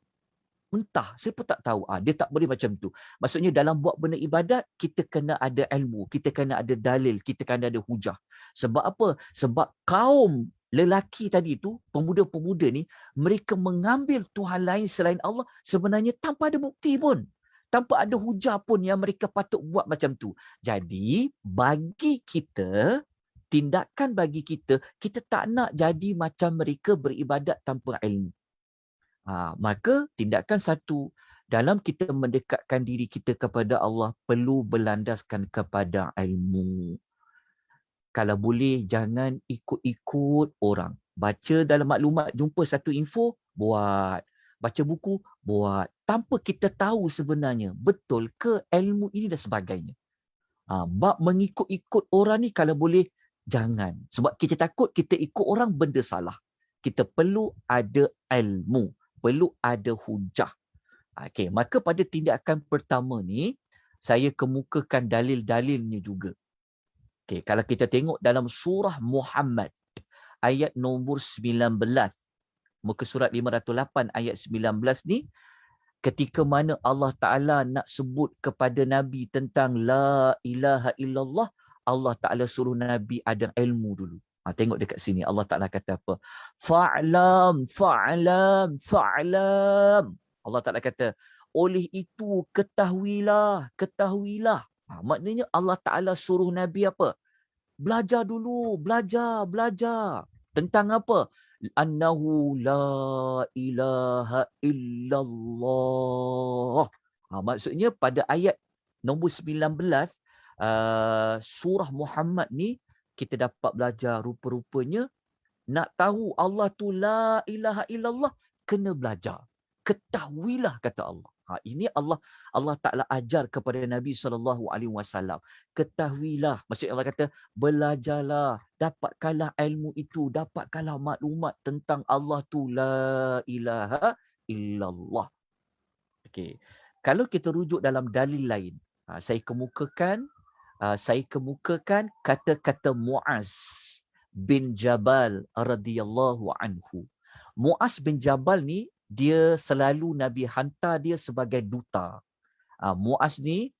Entah, saya pun tak tahu. Dia tak boleh macam tu. Maksudnya dalam buat benda ibadat, kita kena ada ilmu, kita kena ada dalil, kita kena ada hujah. Sebab apa? Sebab kaum lelaki tadi tu, pemuda-pemuda ni, mereka mengambil Tuhan lain selain Allah sebenarnya tanpa ada bukti pun. Tanpa ada hujah pun yang mereka patut buat macam tu. Jadi, bagi kita, tindakan bagi kita, kita tak nak jadi macam mereka beribadat tanpa ilmu. Maka tindakan satu, dalam kita mendekatkan diri kita kepada Allah perlu berlandaskan kepada ilmu. Kalau boleh jangan ikut-ikut orang. Baca dalam maklumat, jumpa satu info, buat. Baca buku, buat. Tanpa kita tahu sebenarnya betul ke ilmu ini dan sebagainya. Bab mengikut-ikut orang ni kalau boleh jangan. Sebab kita takut kita ikut orang benda salah. Kita perlu ada ilmu. Perlu ada hujah. Okey, maka pada tindakan pertama ni, saya kemukakan dalil-dalilnya juga. Okey, kalau kita tengok dalam surah Muhammad, ayat nombor 19, muka surat 508 ayat 19 ni, ketika mana Allah Ta'ala nak sebut kepada Nabi tentang la ilaha illallah, Allah Ta'ala suruh Nabi ada ilmu dulu. Tengok dekat sini Allah Ta'ala kata apa? Fa'lam. Allah Ta'ala kata, oleh itu ketahuilah. Maknanya Allah Ta'ala suruh Nabi apa? Belajar dulu, belajar. Tentang apa? Annahu la ilaha illallah. Maksudnya pada ayat nombor 19, surah Muhammad ni, kita dapat belajar rupa-rupanya nak tahu Allah tu la ilaha illallah, kena belajar. Ketahuilah kata Allah. Ini Allah Ta'ala ajar kepada Nabi SAW. Ketahuilah. Maksudnya Allah kata, belajarlah. Dapatkanlah ilmu itu. Dapatkanlah maklumat tentang Allah tu la ilaha illallah. Okey. Kalau kita rujuk dalam dalil lain, saya kemukakan kata-kata Muaz bin Jabal radhiyallahu anhu. Muaz bin Jabal ni, dia selalu Nabi hantar dia sebagai duta. Muaz ni,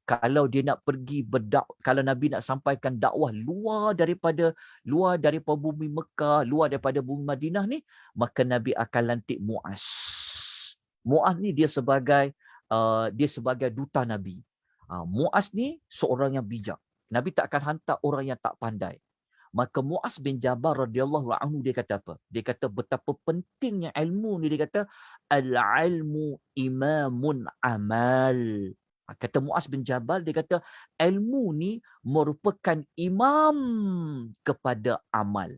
kalau dia nak pergi kalau Nabi nak sampaikan dakwah luar daripada bumi Mekah, luar daripada bumi Madinah ni, maka Nabi akan lantik Muaz. Muaz ni dia sebagai duta Nabi. Muaz ni seorang yang bijak. Nabi tak akan hantar orang yang tak pandai. Maka Muaz bin Jabal radhiyallahu anhu dia kata apa? Dia kata betapa pentingnya ilmu ni. Dia kata al-ilmu imamun amal. Kata Muaz bin Jabal, dia kata ilmu ni merupakan imam kepada amal.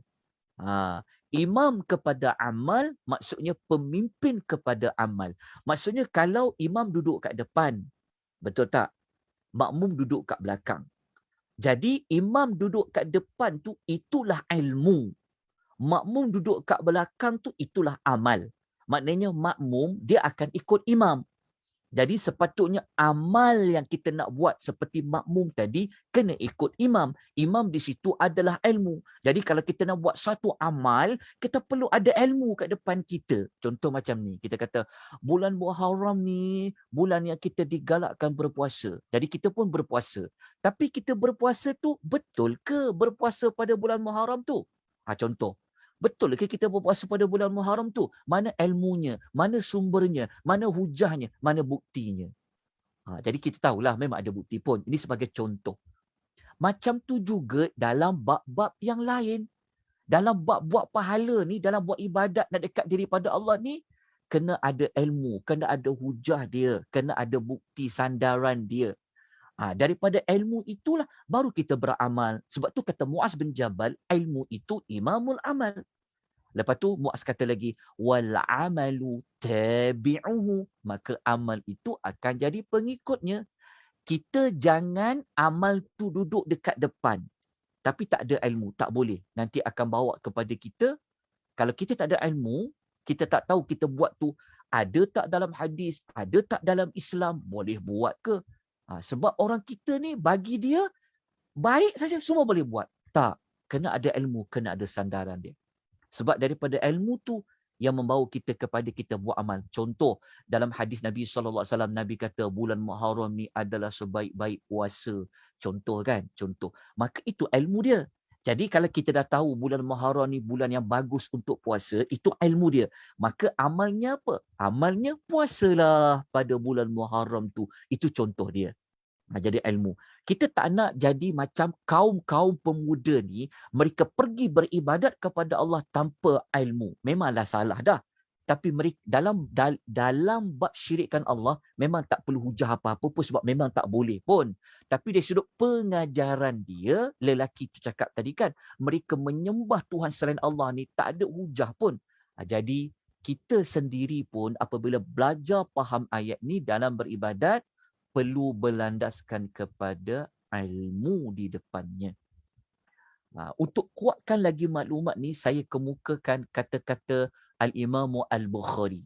Imam kepada amal maksudnya pemimpin kepada amal. Maksudnya kalau imam duduk kat depan, betul tak? Makmum duduk kat belakang. Jadi imam duduk kat depan tu itulah ilmu. Makmum duduk kat belakang tu itulah amal. Maknanya makmum dia akan ikut imam. Jadi sepatutnya amal yang kita nak buat seperti makmum tadi kena ikut imam. Imam di situ adalah ilmu. Jadi kalau kita nak buat satu amal, kita perlu ada ilmu kat depan kita. Contoh macam ni, kita kata bulan Muharram ni bulan yang kita digalakkan berpuasa. Jadi kita pun berpuasa. Tapi kita berpuasa tu betul ke berpuasa pada bulan Muharram tu? Contoh. Betul ke kita berpuasa pada bulan Muharram tu? Mana ilmunya? Mana sumbernya? Mana hujahnya? Mana buktinya? Jadi kita tahulah memang ada bukti pun. Ini sebagai contoh. Macam tu juga dalam bab-bab yang lain. Dalam bab buat pahala ni, dalam buat ibadat nak dekat diri pada Allah ni, kena ada ilmu, kena ada hujah dia, kena ada bukti sandaran dia. Daripada ilmu itulah baru kita beramal. Sebab tu kata Muaz bin Jabal, ilmu itu imamul amal. Lepas tu Muaz kata lagi, wal amalu tabi'uhu. Maka amal itu akan jadi pengikutnya. Kita jangan amal tu duduk dekat depan. Tapi tak ada ilmu. Tak boleh. Nanti akan bawa kepada kita. Kalau kita tak ada ilmu, kita tak tahu kita buat tu ada tak dalam hadis, ada tak dalam Islam, boleh buat ke? Sebab orang kita ni bagi dia baik saja semua boleh buat. Tak. Kena ada ilmu, kena ada sandaran dia. Sebab daripada ilmu tu yang membawa kita kepada kita buat amal. Contoh dalam hadis Nabi SAW, Nabi kata bulan Muharram ni adalah sebaik-baik puasa. Contoh kan? Contoh. Maka itu ilmu dia. Jadi kalau kita dah tahu bulan Muharram ni bulan yang bagus untuk puasa, itu ilmu dia. Maka amalnya apa? Amalnya puasalah pada bulan Muharram tu. Itu contoh dia. Jadi ilmu. Kita tak nak jadi macam kaum-kaum pemuda ni, mereka pergi beribadat kepada Allah tanpa ilmu. Memanglah salah dah. Tapi mereka dalam bab syirikkan Allah, memang tak perlu hujah apa-apa pun sebab memang tak boleh pun. Tapi dari sudut pengajaran dia, lelaki tu cakap tadi kan, mereka menyembah Tuhan selain Allah ni tak ada hujah pun. Jadi kita sendiri pun apabila belajar faham ayat ni dalam beribadat, perlu berlandaskan kepada ilmu di depannya. Untuk kuatkan lagi maklumat ni, saya kemukakan kata-kata Al-Imam Al-Bukhari.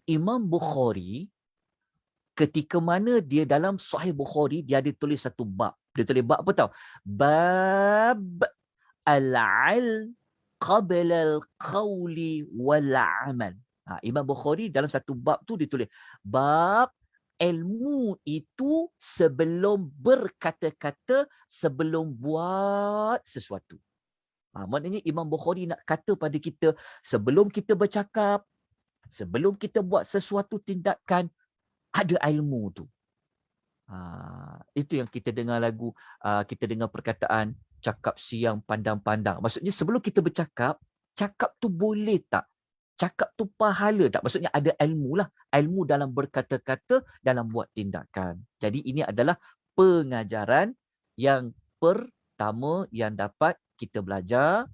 Imam Bukhari, ketika mana dia dalam Sahih Bukhari, dia ada tulis satu bab. Dia tulis bab apa tahu? Bab al-ilm qabla al-qawli wal-amal. Imam Bukhari dalam satu bab tu dia tulis bab ilmu itu sebelum berkata-kata, sebelum buat sesuatu. Maknanya Imam Bukhari nak kata pada kita, sebelum kita bercakap, sebelum kita buat sesuatu tindakan, ada ilmu tu. Itu yang kita dengar lagu, kita dengar perkataan, cakap siang pandang-pandang. Maksudnya sebelum kita bercakap, cakap tu boleh tak? Cakap tu pahala tak? Maksudnya ada ilmu lah. Ilmu dalam berkata-kata, dalam buat tindakan. Jadi ini adalah pengajaran yang pertama yang dapat kita belajar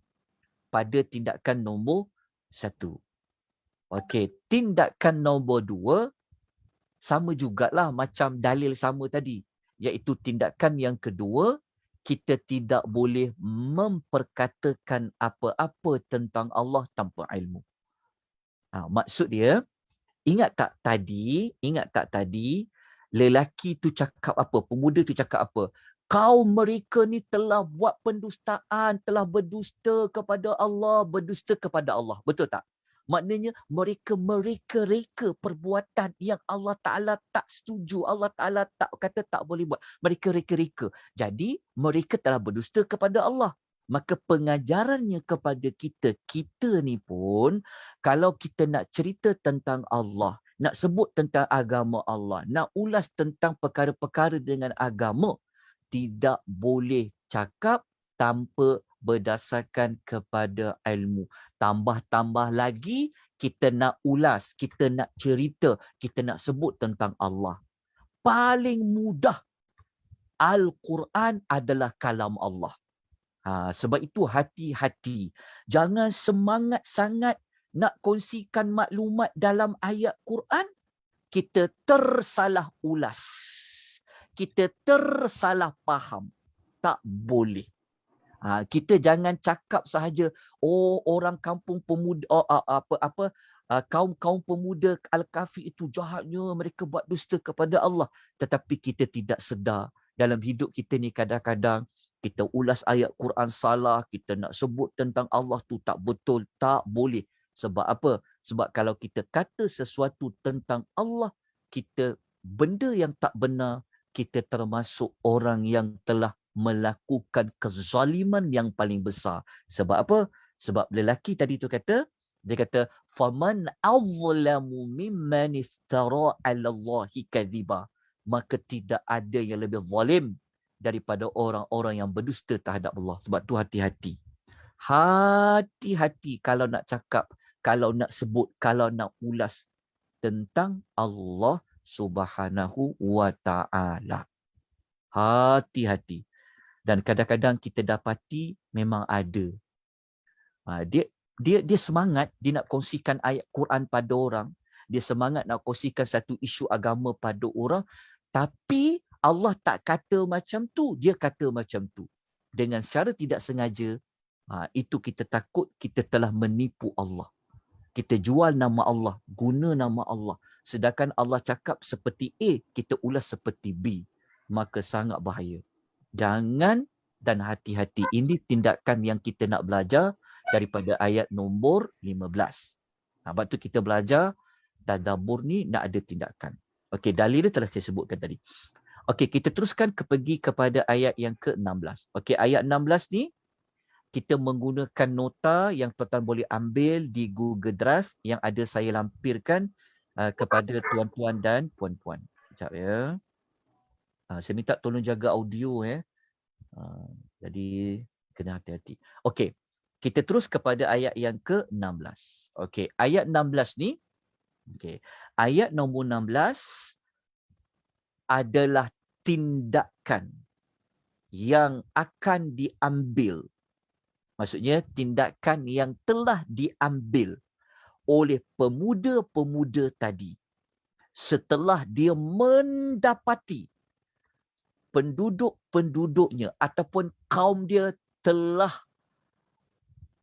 pada tindakan nombor 1. Okey, tindakan nombor 2 sama jugalah macam dalil sama tadi. Iaitu tindakan yang kedua, kita tidak boleh memperkatakan apa-apa tentang Allah tanpa ilmu. Maksud dia, ingat tak tadi, lelaki tu cakap apa, pemuda tu cakap apa? Kaum mereka ni telah buat pendustaan, telah berdusta kepada Allah, Betul tak? Maknanya mereka reka perbuatan yang Allah Ta'ala tak setuju, Allah Ta'ala tak kata tak boleh buat. Mereka reka. Jadi mereka telah berdusta kepada Allah. Maka pengajarannya kepada kita ni pun, kalau kita nak cerita tentang Allah, nak sebut tentang agama Allah, nak ulas tentang perkara-perkara dengan agama, tidak boleh cakap tanpa berdasarkan kepada ilmu. Tambah-tambah lagi, kita nak ulas, kita nak cerita, kita nak sebut tentang Allah. Paling mudah, Al-Quran adalah kalam Allah. Sebab itu hati-hati. Jangan semangat sangat nak kongsikan maklumat dalam ayat Quran, kita tersalah ulas. Kita tersalah faham. Tak boleh. Kita jangan cakap sahaja, orang kampung pemuda, kaum-kaum pemuda Al-Kahfi itu jahatnya, mereka buat dusta kepada Allah. Tetapi kita tidak sedar dalam hidup kita ni kadang-kadang kita ulas ayat Quran salah, kita nak sebut tentang Allah tu tak betul, tak boleh. Sebab apa? Sebab kalau kita kata sesuatu tentang Allah, kita benda yang tak benar, kita termasuk orang yang telah melakukan kezaliman yang paling besar. Sebab apa? Sebab lelaki tadi tu kata, dia kata, "Faman azlamu mimman iftara 'ala Allahi kadhiba." Maka tidak ada yang lebih zalim daripada orang-orang yang berdusta terhadap Allah. Sebab tu hati-hati. Hati-hati kalau nak cakap, kalau nak sebut, kalau nak ulas tentang Allah Subhanahu wa ta'ala. Hati-hati. Dan kadang-kadang kita dapati memang ada. Dia semangat, dia nak kongsikan ayat Quran pada orang. Dia semangat nak kongsikan satu isu agama pada orang. Tapi Allah tak kata macam tu, dia kata macam tu. Dengan secara tidak sengaja, itu kita takut kita telah menipu Allah. Kita jual nama Allah, guna nama Allah. Sedangkan Allah cakap seperti A, kita ulas seperti B. Maka sangat bahaya. Jangan dan hati-hati. Ini tindakan yang kita nak belajar daripada ayat nombor 15. Sebab tu kita belajar tadabbur ni nak ada tindakan. Okey, dalil dia telah saya sebutkan tadi. Okey, kita teruskan pergi kepada ayat yang ke-16. Okey, ayat 16 ni kita menggunakan nota yang tuan-tuan boleh ambil di Google Drive yang ada saya lampirkan kepada tuan-tuan dan puan-puan. Sekejap ya. Saya minta tolong jaga audio ya. Jadi kena hati-hati. Okey, kita terus kepada ayat yang ke-16. Okey, ayat 16 ni, okey, ayat nombor 16 adalah tindakan yang akan diambil. Maksudnya tindakan yang telah diambil oleh pemuda-pemuda tadi setelah dia mendapati penduduk-penduduknya ataupun kaum dia telah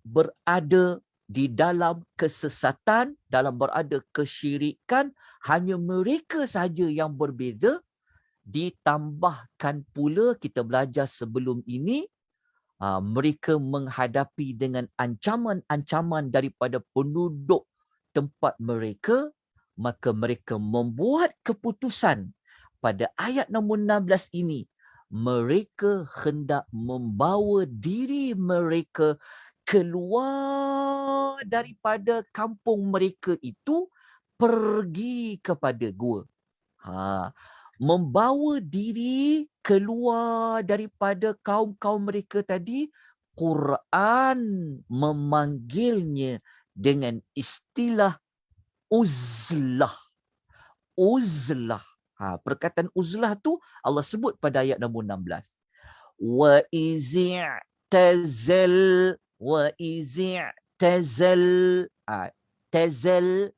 berada di dalam kesesatan, dalam berada kesyirikan, hanya mereka sahaja yang berbeza. Ditambahkan pula kita belajar sebelum ini, mereka menghadapi dengan ancaman-ancaman daripada penduduk tempat mereka, maka mereka membuat keputusan pada ayat nombor 16 ini, mereka hendak membawa diri mereka keluar daripada kampung mereka itu, pergi kepada gua. Membawa diri keluar daripada kaum-kaum mereka tadi, Quran memanggilnya dengan istilah uzlah. Uzlah. Perkataan uzlah tu Allah sebut pada ayat nombor 16. Wa izi'tazal, wa izi'tazal, tazal,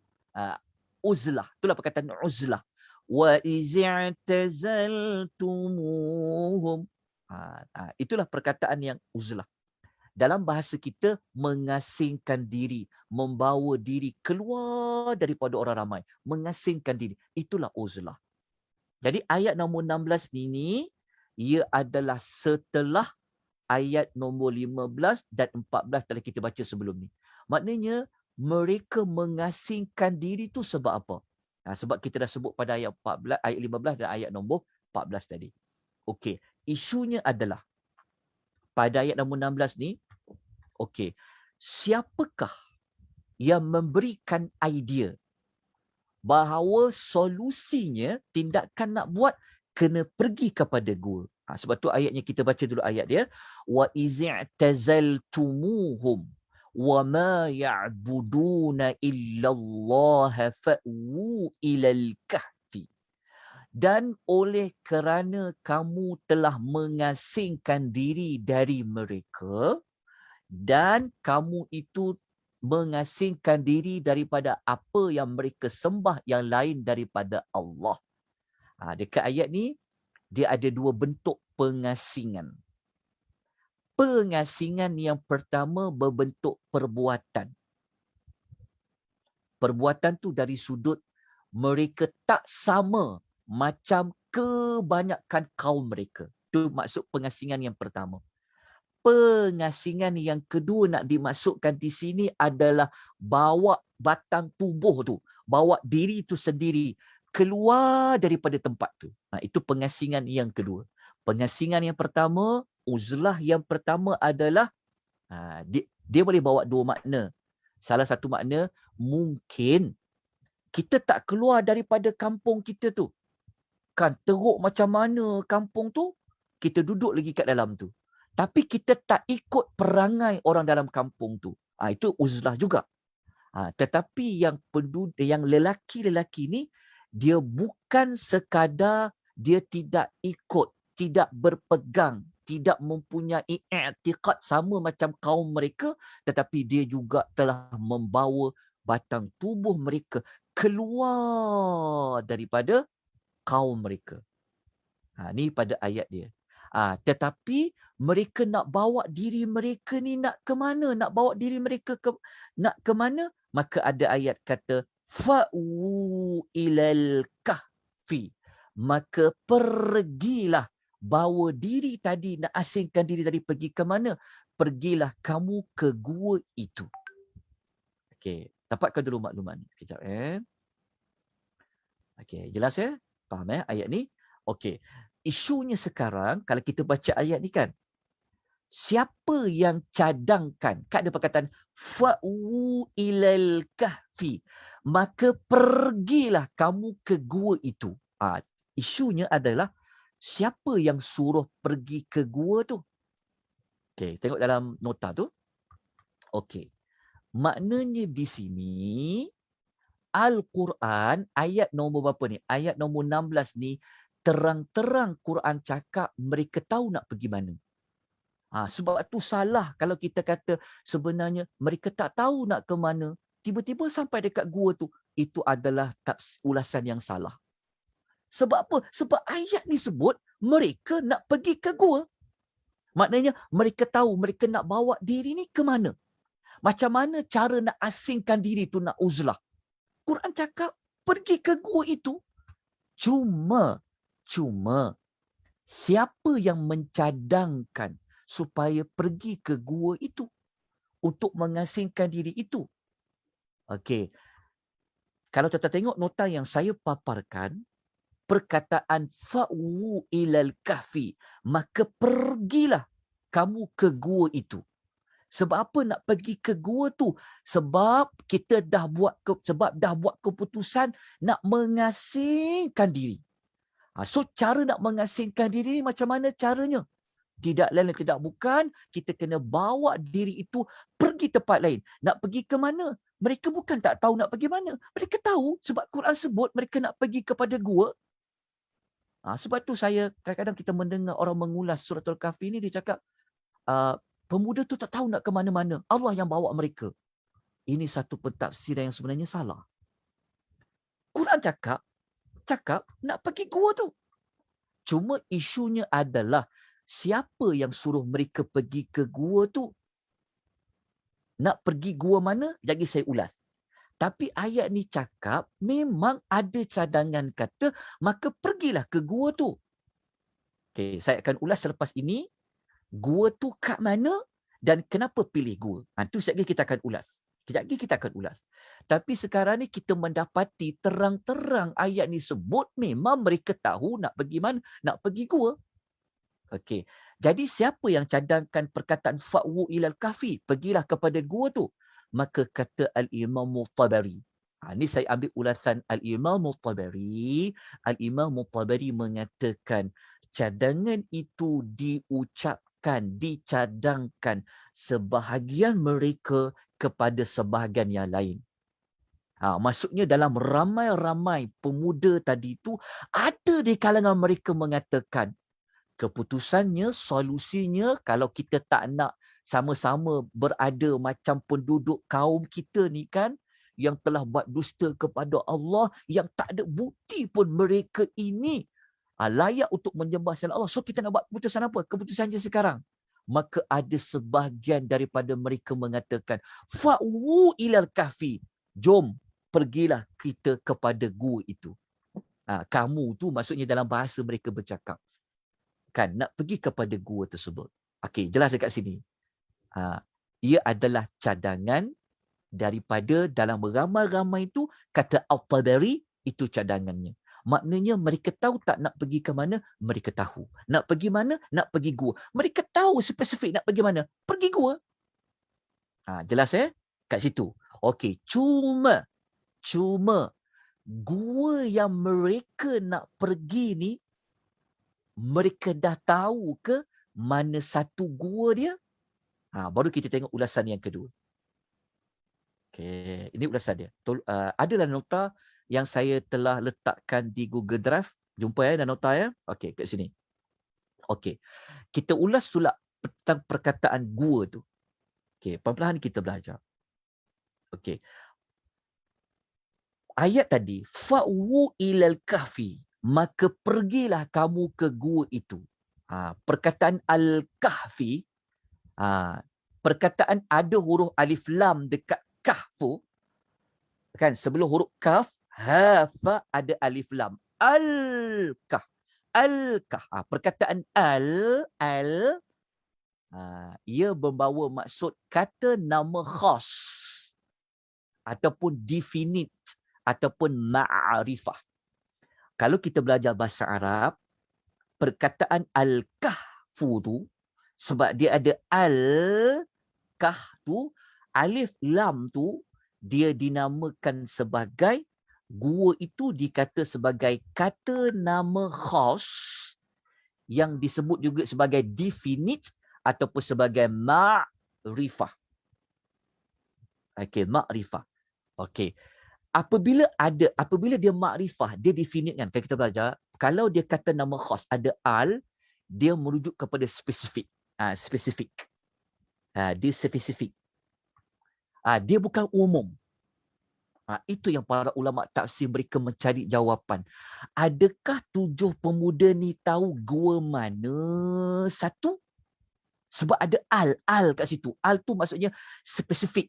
uzlah. Itulah perkataan uzlah. Wa izi'tazaltumuhum. Itulah perkataan yang uzlah. Dalam bahasa kita, mengasingkan diri, membawa diri keluar daripada orang ramai, mengasingkan diri. Itulah uzlah. Jadi ayat nombor 16 ini, ia adalah setelah ayat nombor 15 dan 14 telah kita baca sebelum ni. Maknanya mereka mengasingkan diri tu sebab apa? Sebab kita dah sebut pada ayat 14, ayat 15 dan ayat nombor 14 tadi. Okey, isunya adalah pada ayat nombor 16 ni, okey, siapakah yang memberikan idea bahawa solusinya, tindakan nak buat, kena pergi kepada gua. Sebab tu ayatnya kita baca dulu ayat dia. Wa iz'tazaltumuhum wa ma ya'buduna illallah fa'wu ilal kahfi. Dan oleh kerana kamu telah mengasingkan diri dari mereka dan kamu itu mengasingkan diri daripada apa yang mereka sembah yang lain daripada Allah. Dekat ayat ni, dia ada dua bentuk pengasingan. Pengasingan yang pertama berbentuk perbuatan. Perbuatan tu dari sudut mereka tak sama macam kebanyakan kaum mereka. Itu maksud pengasingan yang pertama. Pengasingan yang kedua nak dimaksudkan di sini adalah bawa batang tubuh tu, bawa diri tu sendiri keluar daripada tempat tu. Itu pengasingan yang kedua. Pengasingan yang pertama, uzlah yang pertama adalah dia boleh bawa dua makna. Salah satu makna, mungkin kita tak keluar daripada kampung kita tu. Kan teruk macam mana kampung tu, kita duduk lagi kat dalam tu. Tapi kita tak ikut perangai orang dalam kampung tu. Itu uzlah juga. Tetapi yang lelaki-lelaki ni, dia bukan sekadar dia tidak ikut, tidak berpegang, tidak mempunyai i'tiqad sama macam kaum mereka, tetapi dia juga telah membawa batang tubuh mereka keluar daripada kaum mereka. Ni pada ayat dia. Tetapi mereka nak bawa diri mereka ni nak ke mana? Nak bawa diri mereka nak ke mana? Maka ada ayat kata fa'u ilal kahfi. Maka pergilah, bawa diri tadi, nak asingkan diri tadi, pergi ke mana? Pergilah kamu ke gua itu. Okey, dapatkan dulu maklumat ni sekejap Okey, jelas Faham ayat ni? Okey. Isunya sekarang, kalau kita baca ayat ni kan, siapa yang cadangkan, kan ada perkataan fa'u ilal kahfi, maka pergilah kamu ke gua itu. Isunya adalah siapa yang suruh pergi ke gua tu. Okey, tengok dalam nota tu. Okey. Maknanya di sini Al-Quran ayat nombor berapa ni? Ayat nombor 16 ni terang-terang Quran cakap mereka tahu nak pergi mana. Sebab tu salah kalau kita kata sebenarnya mereka tak tahu nak ke mana. Tiba-tiba sampai dekat gua tu. Itu adalah ulasan yang salah. Sebab apa? Sebab ayat ni sebut mereka nak pergi ke gua. Maknanya mereka tahu mereka nak bawa diri ni ke mana. Macam mana cara nak asingkan diri tu, nak uzlah. Quran cakap pergi ke gua itu. Cuma siapa yang mencadangkan supaya pergi ke gua itu untuk mengasingkan diri itu? Okey. Kalau tuan-tuan tengok nota yang saya paparkan, perkataan fa'u ilal kahfi, maka pergilah kamu ke gua itu. Sebab apa nak pergi ke gua tu? Sebab kita dah buat keputusan nak mengasingkan diri. So cara nak mengasingkan diri macam mana caranya? Tidak lain tidak bukan, kita kena bawa diri itu pergi tempat lain. Nak pergi ke mana? Mereka bukan tak tahu nak pergi mana. Mereka tahu sebab Quran sebut mereka nak pergi kepada gua. Sebab tu saya kadang-kadang kita mendengar orang mengulas surah Al-Kahfi ni, dia cakap pemuda tu tak tahu nak ke mana-mana. Allah yang bawa mereka. Ini satu pentafsiran yang sebenarnya salah. Quran cakap nak pergi gua tu. Cuma isunya adalah siapa yang suruh mereka pergi ke gua tu? Nak pergi gua mana? Jadi saya ulas. Tapi ayat ni cakap memang ada cadangan kata maka pergilah ke gua tu. Okey, saya akan ulas selepas ini. Gua tu kat mana dan kenapa pilih gua? Itu sekejap lagi kita akan ulas. Kejap lagi kita akan ulas. Tapi sekarang ni kita mendapati terang-terang ayat ni sebut memang mereka tahu nak pergi mana, nak pergi gua. Okey. Jadi siapa yang cadangkan perkataan fa'wu ilal kahfi, pergilah kepada gua tu? Maka kata Al-Imam Tabari, Ini saya ambil ulasan Al-Imam At-Tabari. Al-Imam At-Tabari mengatakan cadangan itu diucapkan, dicadangkan sebahagian mereka kepada sebahagian yang lain. Maksudnya dalam ramai-ramai pemuda tadi itu ada di kalangan mereka mengatakan keputusannya, solusinya kalau kita tak nak sama-sama berada macam penduduk kaum kita ni kan, yang telah buat dusta kepada Allah, yang tak ada bukti pun mereka ini layak untuk menyembah selain Allah. So kita nak buat keputusan apa? Keputusannya sekarang. Maka ada sebahagian daripada mereka mengatakan, fa'wu ilal kahfi. Jom, pergilah kita kepada gua itu. Kamu tu maksudnya dalam bahasa mereka bercakap. Kan, nak pergi kepada gua tersebut. Okey, jelas dekat sini. Ia adalah cadangan daripada dalam ramai-ramai itu, kata At-Tabari, itu cadangannya. Maknanya mereka tahu tak nak pergi ke mana? Mereka tahu. Nak pergi mana? Nak pergi gua. Mereka tahu spesifik nak pergi mana? Pergi gua. Jelas kat situ. Okey, cuma gua yang mereka nak pergi ni, mereka dah tahu ke mana satu gua dia? Baru kita tengok ulasan yang kedua. Okey, ini ulasan dia. Adalah nota yang saya telah letakkan di Google Drive. Jumpa dan nota ya. Okey, kat sini. Okey. Kita ulas pula tentang perkataan gua tu. Okey, perlahan-lahan kita belajar. Okey. Ayat tadi, fa'wu ilal kahfi, maka pergilah kamu ke gua itu. Perkataan al-kahfi, perkataan ada huruf alif lam dekat kahfu, kan sebelum huruf kaf, fa ada alif lam. Al-kah. Perkataan ia membawa maksud kata nama khas ataupun definite ataupun ma'rifah. Kalau kita belajar bahasa Arab, perkataan al-kahfu tu, sebab dia ada al-kah tu, alif lam tu, dia dinamakan sebagai, gua itu dikata sebagai kata nama khas yang disebut juga sebagai definite ataupun sebagai ma'rifah. Okey, ma'rifah. Okey. Apabila dia ma'rifah, dia definite kan. Kalau kita belajar, kalau dia kata nama khas ada al, dia merujuk kepada spesifik. Spesifik. Dia spesifik. Dia bukan umum. Itu yang para ulama tafsir mereka mencari jawapan. Adakah 7 pemuda ni tahu gua mana satu? Sebab ada al kat situ. Al tu maksudnya spesifik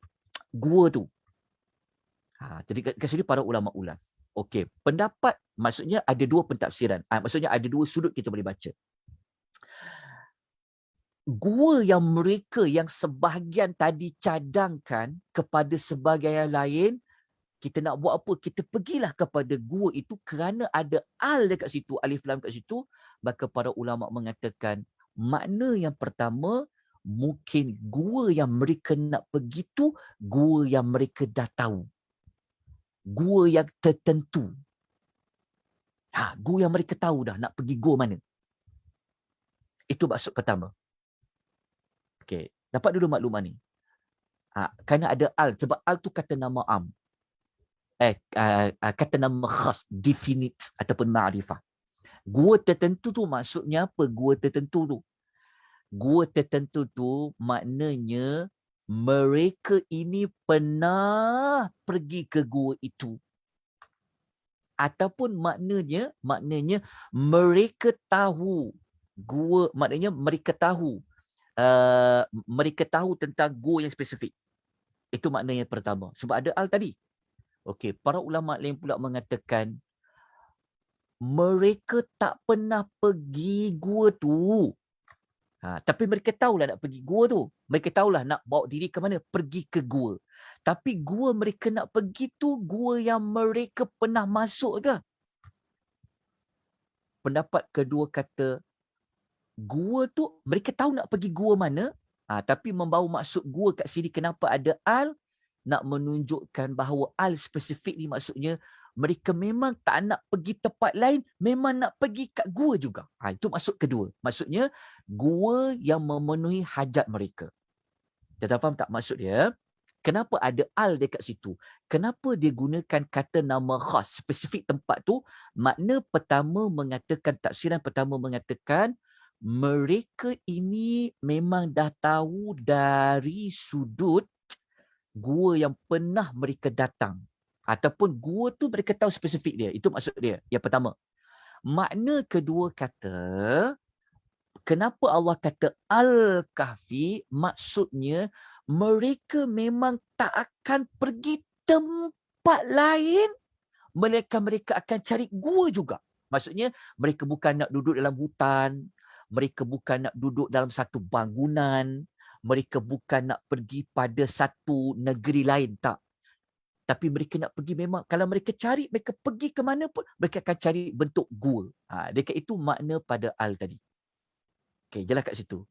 gua tu. Jadi kat sini para ulama ulas. Okey, pendapat maksudnya ada 2 pentafsiran. Maksudnya ada 2 sudut kita boleh baca. Gua yang mereka yang sebahagian tadi cadangkan kepada sebahagian lain, kita nak buat apa? Kita pergilah kepada gua itu kerana ada al dekat situ, alif lam kat situ. Maka para ulama mengatakan makna yang pertama, mungkin gua yang mereka nak pergi tu gua yang mereka dah tahu. Gua yang tertentu. Gua yang mereka tahu dah nak pergi gua mana. Itu maksud pertama. Okey, dapat dulu maklumat ni. Kerana ada al, sebab al tu kata nama am. Kata nama khas, definite ataupun ma'rifah. Gua tertentu tu maksudnya apa? Gua tertentu tu. Gua tertentu tu maknanya mereka ini pernah pergi ke gua itu. Ataupun maknanya mereka tahu gua, maknanya mereka tahu tentang gua yang spesifik. Itu makna yang pertama. Sebab ada al tadi. Okey, para ulama lain pula mengatakan mereka tak pernah pergi gua tu. Tapi mereka tahulah nak pergi gua tu. Mereka tahulah nak bawa diri ke mana, pergi ke gua. Tapi gua mereka nak pergi tu gua yang mereka pernah masuk ke? Pendapat kedua kata gua tu mereka tahu nak pergi gua mana, tapi membawa maksud gua kat sini kenapa ada al? nak menunjukkan bahawa al spesifik ni maksudnya mereka memang tak nak pergi tempat lain, memang nak pergi kat gua juga. Itu maksud kedua. Maksudnya gua yang memenuhi hajat mereka. Kita faham tak maksud dia? Kenapa ada al dekat situ? Kenapa dia gunakan kata nama khas, spesifik tempat tu? Makna pertama mengatakan, tafsiran pertama mengatakan, mereka ini memang dah tahu dari sudut gua yang pernah mereka datang. Ataupun gua tu mereka tahu spesifik dia. Itu maksud dia. Yang pertama. Makna kedua kata, kenapa Allah kata Al-Kahfi? Maksudnya, mereka memang tak akan pergi tempat lain. Mereka akan cari gua juga. Maksudnya, mereka bukan nak duduk dalam hutan. Mereka bukan nak duduk dalam satu bangunan. Mereka bukan nak pergi pada satu negeri lain. Tak. Tapi mereka nak pergi memang, kalau mereka cari, mereka pergi ke mana pun, mereka akan cari bentuk gua. Dekat itu makna pada al tadi. Okey, jelas kat situ.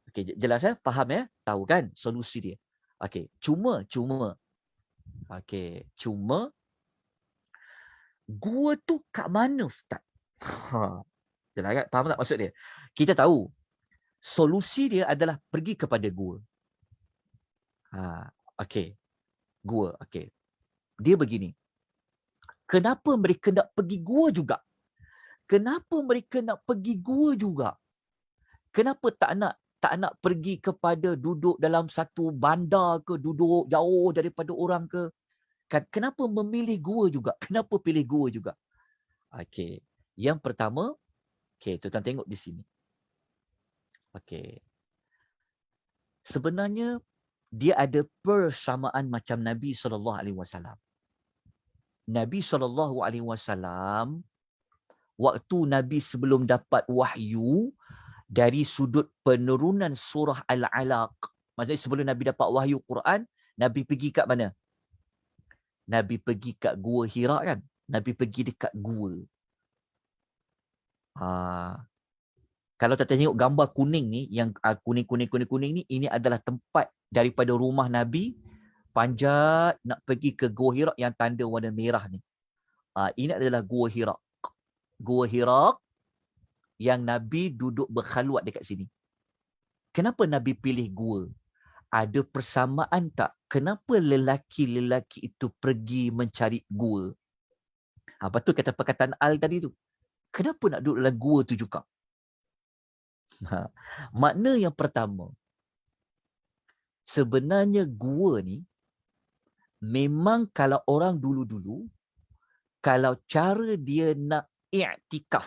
Okey, jelas faham tahu kan solusi dia. Okey, cuma gua tu kat mana Ustaz? Jelas kan? Faham tak maksud dia? Kita tahu solusi dia adalah pergi kepada gua. Okey. Gua, okey. Dia begini. Kenapa mereka nak pergi gua juga? Kenapa mereka nak pergi gua juga? Kenapa tak nak pergi kepada duduk dalam satu bandar ke, duduk jauh daripada orang ke? Kenapa memilih gua juga? Kenapa pilih gua juga? Okey. Yang pertama, okey, tuan tengok di sini. Okey. Sebenarnya dia ada persamaan macam Nabi SAW. Nabi SAW, waktu Nabi sebelum dapat wahyu, dari sudut penurunan surah Al-Alaq. Maksudnya sebelum Nabi dapat wahyu Quran, Nabi pergi kat mana? Nabi pergi kat Gua Hira kan? Nabi pergi dekat gua. Kalau kita tengok gambar kuning ni, yang kuning ni, ini adalah tempat daripada rumah Nabi, panjat nak pergi ke Gua Hira yang tanda warna merah ni. Ini adalah Gua Hira. Gua Hira yang Nabi duduk berkhalwat dekat sini. Kenapa Nabi pilih gua? Ada persamaan tak? Kenapa lelaki-lelaki itu pergi mencari gua? Betul kata perkataan Al tadi tu. Kenapa nak duduk dalam gua tu juga? Makna yang pertama, sebenarnya gua ni, memang kalau orang dulu-dulu, kalau cara dia nak i'tikaf.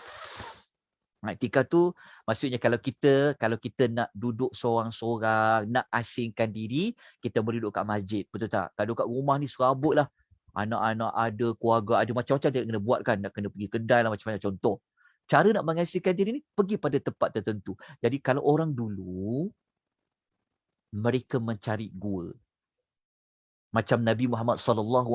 I'tikaf tu maksudnya kalau kita nak duduk seorang-seorang, nak asingkan diri, kita boleh duduk kat masjid. Betul tak? Kalau kat rumah ni serabut lah. Anak-anak ada, keluarga ada, macam-macam dia kena buat kan. Nak kena pergi kedai lah, macam-macam. Contoh, cara nak mengasingkan diri ni, pergi pada tempat tertentu. Jadi kalau orang dulu, mereka mencari gua. Macam Nabi Muhammad SAW,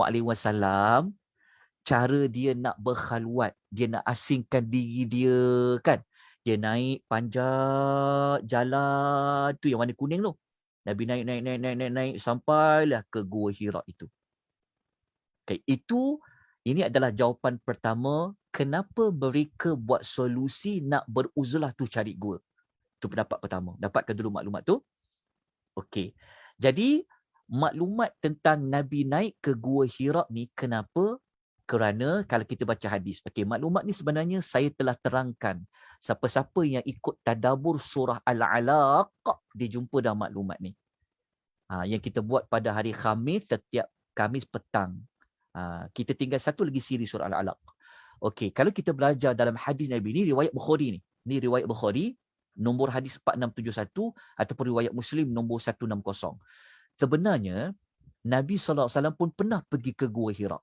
cara dia nak berkhalwat, dia nak asingkan diri dia kan. Dia naik panjat jalan tu yang warna kuning tu. Nabi naik sampailah ke Gua Hira itu. Okay, ini adalah jawapan pertama kenapa mereka buat solusi nak beruzlah tu cari gua. Itu pendapat pertama. Dapatkan dulu maklumat tu. Okey. Jadi maklumat tentang Nabi naik ke Gua Hira ni kenapa? Kerana kalau kita baca hadis, okey, maklumat ni sebenarnya saya telah terangkan. Siapa-siapa yang ikut tadabbur surah Al-Alaq, dia jumpa dah maklumat ni. Yang kita buat pada hari Khamis, setiap Khamis petang. Kita tinggal satu lagi siri surah Al-Alaq. Okey, kalau kita belajar dalam hadis Nabi ni, riwayat Bukhari ni. Ni riwayat Bukhari, nombor hadis 4671 ataupun riwayat Muslim nombor 160. Sebenarnya, Nabi SAW pun pernah pergi ke Gua Hira.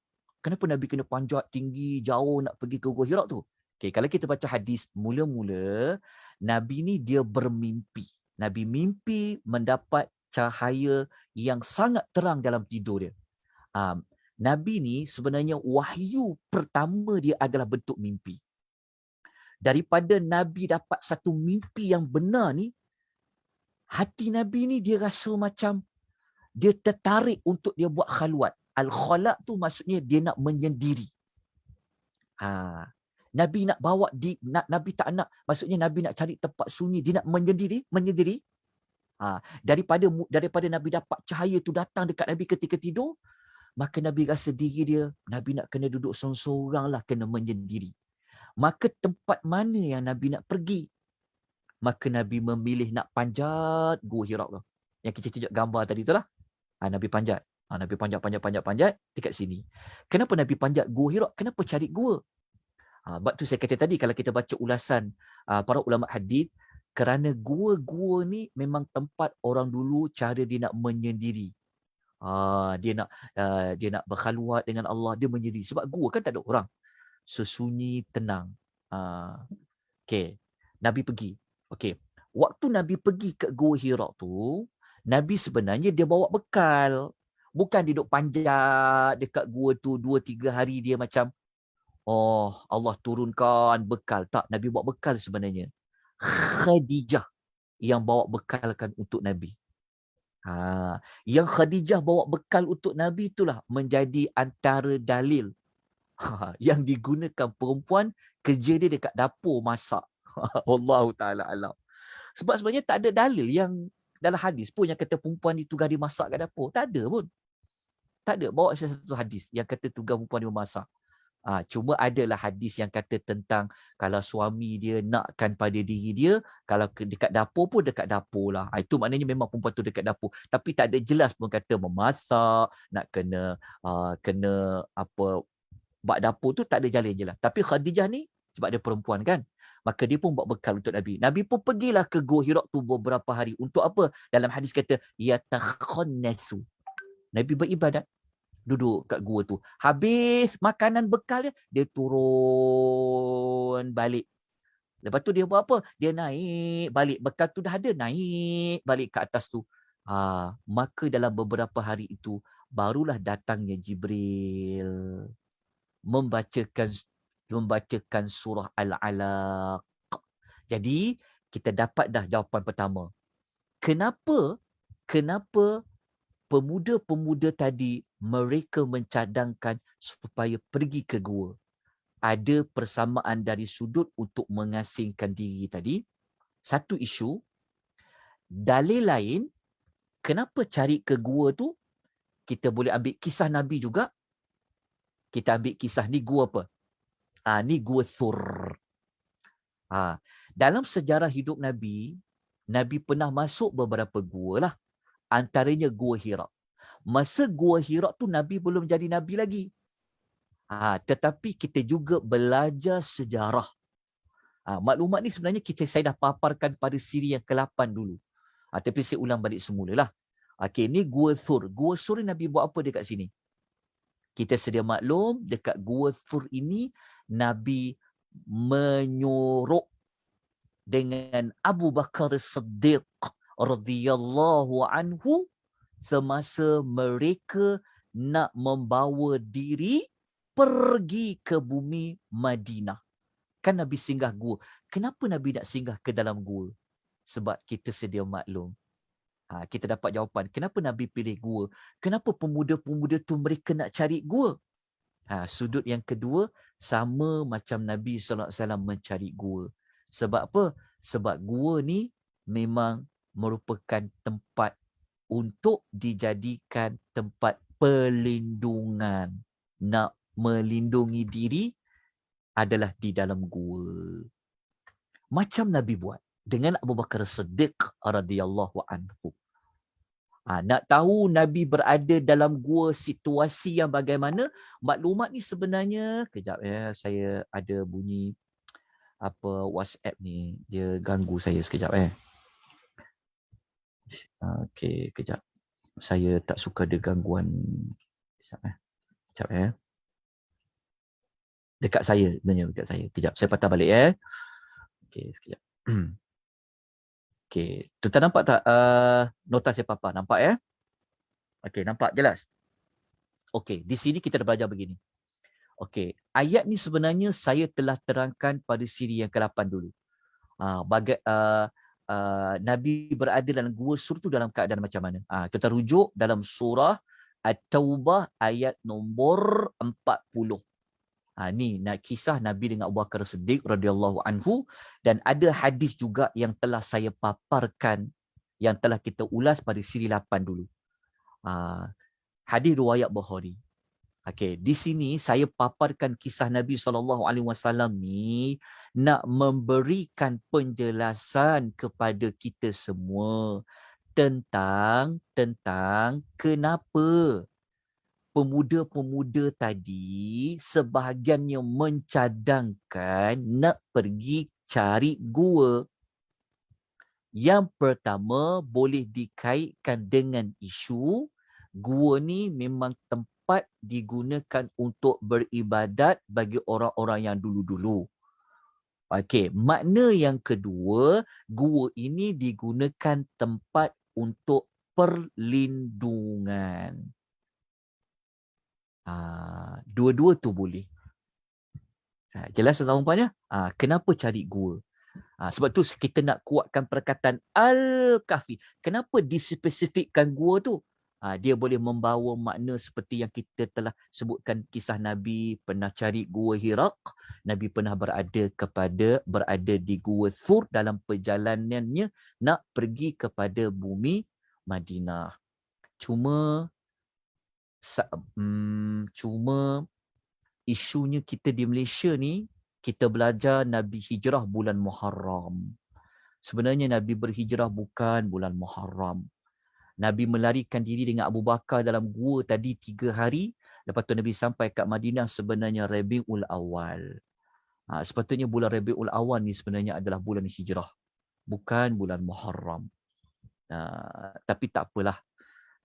Kenapa Nabi kena panjat tinggi, jauh nak pergi ke Gua Hira tu? Okay, kalau kita baca hadis, mula-mula Nabi ni dia bermimpi. Nabi mimpi mendapat cahaya yang sangat terang dalam tidur dia. Nabi ni sebenarnya wahyu pertama dia adalah bentuk mimpi. Daripada Nabi dapat satu mimpi yang benar ni, hati Nabi ni dia rasa macam dia tertarik untuk dia buat khalwat. Al-khala tu maksudnya dia nak menyendiri. Nabi nak bawa Nabi tak nak, maksudnya Nabi nak cari tempat sunyi, dia nak menyendiri. Daripada Nabi dapat cahaya tu datang dekat Nabi ketika tidur, maka Nabi rasa diri dia, Nabi nak kena duduk seorang-seorang lah, kena menyendiri. Maka tempat mana yang Nabi nak pergi? Maka Nabi memilih nak panjat Gua Hira tu. Yang kita tunjuk gambar tadi tu lah. Nabi panjat. Nabi panjat dekat sini. Kenapa Nabi panjat Gua Hira? Kenapa cari gua? Sebab tu saya kata tadi, kalau kita baca ulasan para ulama hadis, kerana gua-gua ni memang tempat orang dulu cara dia nak menyendiri. Dia nak berkhalwat dengan Allah, dia menyendiri. Sebab gua kan tak ada orang. Sesunyi, tenang. Okay. Nabi pergi. Okay. Waktu Nabi pergi ke Gua Hira tu, Nabi sebenarnya dia bawa bekal. Bukan duduk panjat dekat gua tu 2-3 hari dia macam, Allah turunkan bekal. Tak, Nabi bawa bekal sebenarnya. Khadijah yang bawa bekalkan untuk Nabi. Yang Khadijah bawa bekal untuk Nabi itulah menjadi antara dalil yang digunakan perempuan kerja dia dekat dapur masak. Wallahu ta'ala alam. Sebab sebenarnya tak ada dalil yang dalam hadis pun yang kata perempuan itu tugas dia masak kat dapur. Tak ada pun. Tak ada. Bawa satu hadis yang kata tugas perempuan dia memasak. Cuma adalah hadis yang kata tentang kalau suami dia nakkan pada diri dia, kalau dekat dapur pun dekat dapur lah. Itu maknanya memang perempuan tu dekat dapur. Tapi tak ada jelas pun kata memasak, nak kena bak dapur tu tak ada jalan je lah. Tapi Khadijah ni sebab dia perempuan kan, maka dia pun bawa bekal untuk Nabi. Nabi pun pergilah ke Gua Hira tu beberapa hari. Untuk apa? Dalam hadis kata yatakhannasu. Nabi beribadat. Duduk kat gua tu. Habis makanan bekal dia turun balik. Lepas tu dia buat apa? Dia naik balik. Bekal tu dah ada, naik balik ke atas tu. Maka dalam beberapa hari itu, barulah datangnya Jibril. Membacakan surah Al-Alaq. Jadi, kita dapat dah jawapan pertama. Kenapa pemuda-pemuda tadi mereka mencadangkan supaya pergi ke gua? Ada persamaan dari sudut untuk mengasingkan diri tadi. Satu isu. Dalil lain, kenapa cari ke gua tu? Kita boleh ambil kisah Nabi juga. Kita ambil kisah ni gua apa? Ni Gua Thur. Dalam sejarah hidup Nabi, Nabi pernah masuk beberapa gua lah. Antaranya Gua Hira. Masa Gua Hira tu Nabi belum jadi Nabi lagi. Tetapi kita juga belajar sejarah. Maklumat ni sebenarnya saya dah paparkan pada siri yang ke-8 dulu. Tapi saya ulang balik semula lah. Okay, ni Gua Thur. Gua Thur Nabi buat apa dekat sini? Kita sedia maklum, dekat Gua Thur ini, Nabi menyorok dengan Abu Bakar Siddiq radhiyallahu anhu semasa mereka nak membawa diri pergi ke bumi Madinah. Kan Nabi singgah gua. Kenapa Nabi nak singgah ke dalam gua? Sebab kita sedia maklum. Kita dapat jawapan. Kenapa Nabi pilih gua? Kenapa pemuda-pemuda tu mereka nak cari gua? Sudut yang kedua, sama macam Nabi SAW mencari gua. Sebab apa? Sebab gua ni memang merupakan tempat untuk dijadikan tempat perlindungan. Nak melindungi diri adalah di dalam gua. Macam Nabi buat dengan Abu Bakar Siddiq radhiyallahu anhu. Nak tahu Nabi berada dalam gua situasi yang bagaimana? Maklumat ni sebenarnya, kejap saya ada bunyi WhatsApp ni, dia ganggu saya sekejap Okey, kejap. Saya tak suka ada gangguan. Kejap Dekat saya sebenarnya, dekat saya. Kejap, saya patah balik Okey, sekejap. Okey, tuan nampak tak nota saya papa? Nampak Okey, nampak jelas? Okey, di sini kita dah belajar begini. Okey, ayat ni sebenarnya saya telah terangkan pada siri yang ke-8 dulu. Nabi berada dalam gua Sur tu dalam keadaan macam mana. Kita rujuk dalam surah At-Taubah ayat nombor 40. Ni kisah Nabi dengan Abu Bakar Siddiq radhiyallahu anhu, dan ada hadis juga yang telah saya paparkan, yang telah kita ulas pada siri 8 dulu. Hadis riwayat Bukhari. Okey, di sini saya paparkan kisah Nabi SAW ni nak memberikan penjelasan kepada kita semua tentang kenapa pemuda-pemuda tadi sebahagiannya mencadangkan nak pergi cari gua. Yang pertama boleh dikaitkan dengan isu gua ni memang tempat digunakan untuk beribadat bagi orang-orang yang dulu-dulu. Okey, makna yang kedua, gua ini digunakan tempat untuk perlindungan. Dua-dua tu boleh. Jelas tak umpannya? Kenapa cari gua? Sebab tu kita nak kuatkan perkataan Al-Kahfi. Kenapa dispesifikkan gua tu? Dia boleh membawa makna seperti yang kita telah sebutkan, kisah Nabi pernah cari gua Hiraq. Nabi pernah berada di gua Thur dalam perjalanannya nak pergi kepada bumi Madinah. Cuma isunya kita di Malaysia ni, kita belajar Nabi hijrah bulan Muharram. Sebenarnya Nabi berhijrah bukan bulan Muharram. Nabi melarikan diri dengan Abu Bakar dalam gua tadi 3 hari. Lepas tu Nabi sampai kat Madinah sebenarnya Rabiul Awal. Sepatutnya bulan Rabiul Awal ni sebenarnya adalah bulan hijrah, bukan bulan Muharram. Tapi tak apalah.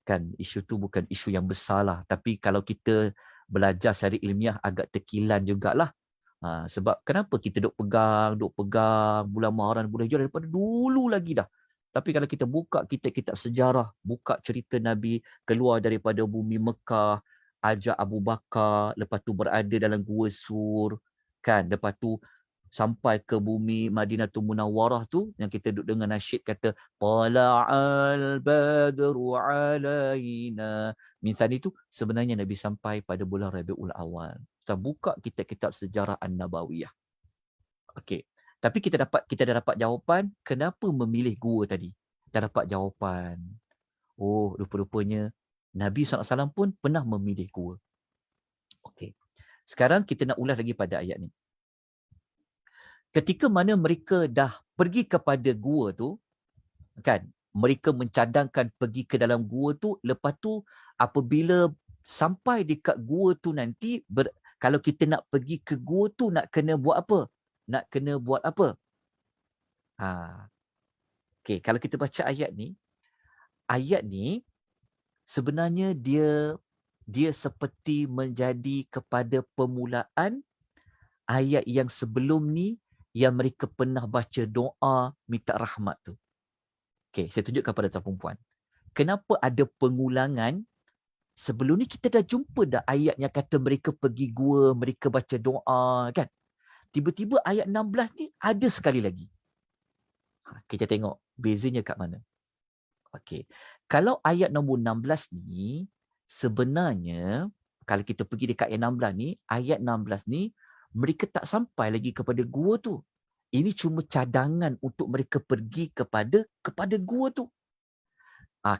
Kan isu tu bukan isu yang besar lah. Tapi kalau kita belajar secara ilmiah agak terkilan jugalah. Sebab kenapa kita duk pegang bulan Muharram, bulan Hijrah daripada dulu lagi dah. Tapi kalau kita buka kitab-kitab sejarah, buka cerita Nabi keluar daripada bumi Mekah, ajak Abu Bakar, lepas tu berada dalam gua Sur, kan? Lepas tu sampai ke bumi Madinatul Munawwarah tu, yang kita duduk dengar nasyid kata Tala'al badru alaina. Misalnya itu sebenarnya Nabi sampai pada bulan Rabiul Awal. Kita buka kitab-kitab sejarah An-Nabawiyah. Okey. Tapi kita dah dapat jawapan kenapa memilih gua tadi. Dah dapat jawapan. Oh, rupa-rupanya Nabi SAW pun pernah memilih gua. Okey. Sekarang kita nak ulas lagi pada ayat ni. Ketika mana mereka dah pergi kepada gua tu, kan, mereka mencadangkan pergi ke dalam gua tu, lepas tu apabila sampai dekat gua tu nanti, kalau kita nak pergi ke gua tu nak kena buat apa? Okey, kalau kita baca ayat ni sebenarnya dia seperti menjadi kepada permulaan ayat yang sebelum ni, yang mereka pernah baca doa minta rahmat tu. Okey, saya tunjukkan pada tuan perempuan. Kenapa ada pengulangan? Sebelum ni kita dah jumpa dah ayat yang kata mereka pergi gua, mereka baca doa, kan? Tiba-tiba ayat 16 ni ada sekali lagi. Kita tengok bezanya kat mana. Okey. Kalau ayat nombor 16 ni, sebenarnya kalau kita pergi dekat ayat 16 ni, ayat 16 ni mereka tak sampai lagi kepada gua tu. Ini cuma cadangan untuk mereka pergi kepada gua tu.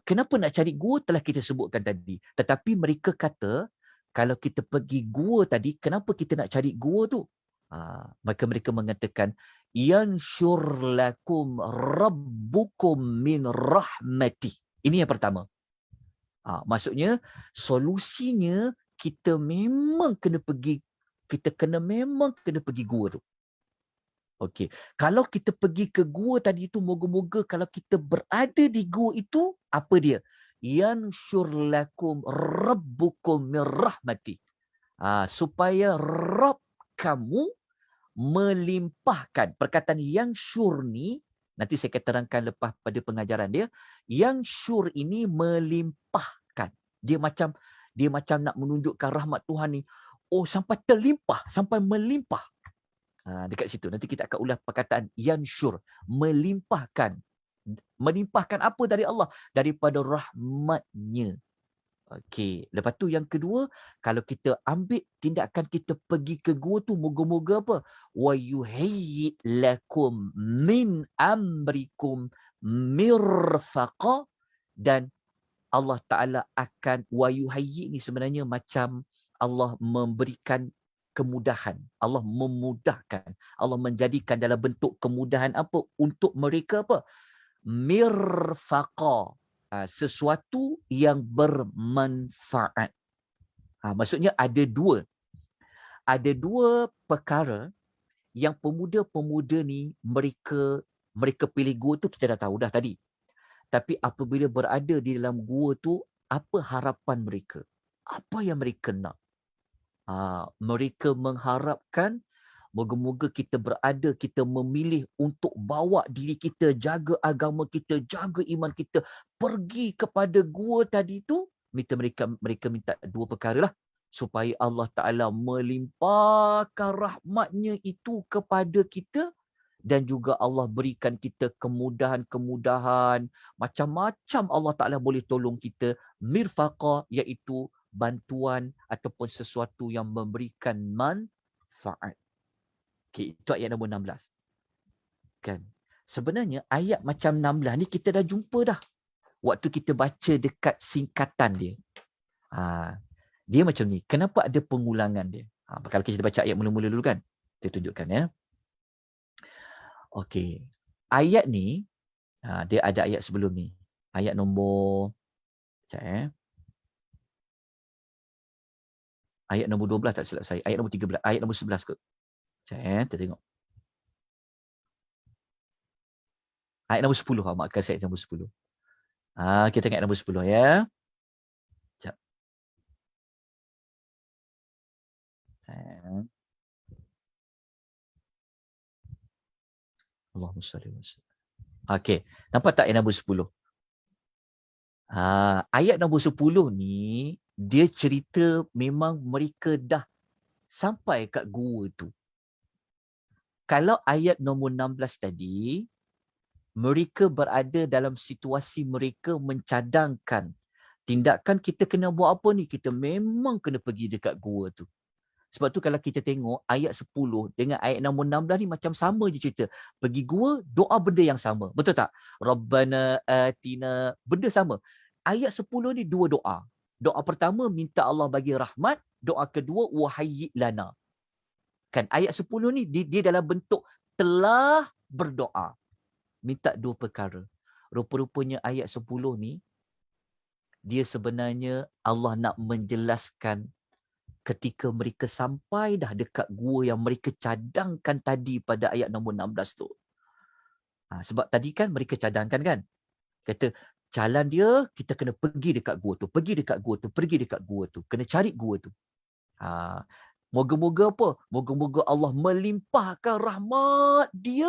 Kenapa nak cari gua telah kita sebutkan tadi. Tetapi mereka kata, kalau kita pergi gua tadi, kenapa kita nak cari gua tu? Maka mereka mengatakan, yanshur lakum rabbukum min rahmati. Ini yang pertama. Maksudnya, solusinya kita memang kena pergi gua tu. Okey. Kalau kita pergi ke gua tadi itu, moga-moga kalau kita berada di gua itu, apa dia? Yanshur lakum rabbukum min rahmati. Supaya Rabb kamu melimpahkan. Perkataan yang syur ni, nanti saya akan terangkan lepas pada pengajaran dia. Yang syur ini melimpahkan. Dia macam nak menunjukkan rahmat Tuhan ni. Oh, sampai terlimpah, sampai melimpah. Dekat situ. Nanti kita akan ulas perkataan yang syur. Melimpahkan. Melimpahkan apa dari Allah? Daripada rahmatnya. Okey, lepas tu yang kedua, kalau kita ambil tindakan kita pergi ke gua tu, moga-moga apa? Wa yuhayyi lakum min amrikum mirfaqa, dan Allah Ta'ala akan, wa yuhayyi ni sebenarnya macam Allah memberikan kemudahan. Allah memudahkan. Allah menjadikan dalam bentuk kemudahan apa? Untuk mereka apa? Mirfaqa. Sesuatu yang bermanfaat. Maksudnya ada dua perkara yang pemuda-pemuda ni mereka pilih gua tu kita dah tahu dah tadi. Tapi apabila berada di dalam gua tu, apa harapan mereka? Apa yang mereka nak? Mereka mengharapkan moga-moga kita berada, kita memilih untuk bawa diri kita, jaga agama kita, jaga iman kita, pergi kepada gua tadi tu. Mereka minta dua perkara lah, supaya Allah Ta'ala melimpahkan rahmatnya itu kepada kita, dan juga Allah berikan kita kemudahan-kemudahan, macam-macam Allah Ta'ala boleh tolong kita. Mirfaqa, iaitu bantuan ataupun sesuatu yang memberikan manfaat. Okay, itu ayat nombor 16. Kan? Sebenarnya ayat macam 16 ni kita dah jumpa dah. Waktu kita baca dekat singkatan dia. Dia macam ni. Kenapa ada pengulangan dia? Kalau kita baca ayat mula-mula dulu kan. Kita tunjukkan ya. Okey. Ayat ni, dia ada ayat sebelum ni. Ayat nombor, ayat nombor 12 tak silap saya. Ayat nombor 13, ayat nombor 11 kot. Kita tengok. Ayat nombor 10. Maafkan saya, ayat nombor 10. Kita tengok ayat nombor 10 ya. Sekejap. Allahumma salli wa sallam. Okey, nampak tak ayat nombor 10? Ayat nombor 10 ni, dia cerita memang mereka dah sampai kat gua tu. Kalau ayat nombor 16 tadi, mereka berada dalam situasi mereka mencadangkan tindakan kita kena buat apa ni? Kita memang kena pergi dekat gua tu. Sebab tu kalau kita tengok ayat 10 dengan ayat nombor 16 ni macam sama je cerita. Pergi gua, doa benda yang sama. Betul tak? Rabbana atina, benda sama. Ayat 10 ni dua doa. Doa pertama minta Allah bagi rahmat, doa kedua wahayyi lana. Kan ayat 10 ni dia dalam bentuk telah berdoa. Minta dua perkara. Rupa-rupanya ayat 10 ni dia sebenarnya Allah nak menjelaskan ketika mereka sampai dah dekat gua yang mereka cadangkan tadi pada ayat nombor 16 tu. Sebab tadi kan mereka cadangkan kan. Kata jalan dia kita kena pergi dekat gua tu, pergi dekat gua tu, pergi dekat gua tu. Kena cari gua tu. Moga-moga apa? Moga-moga Allah melimpahkan rahmat dia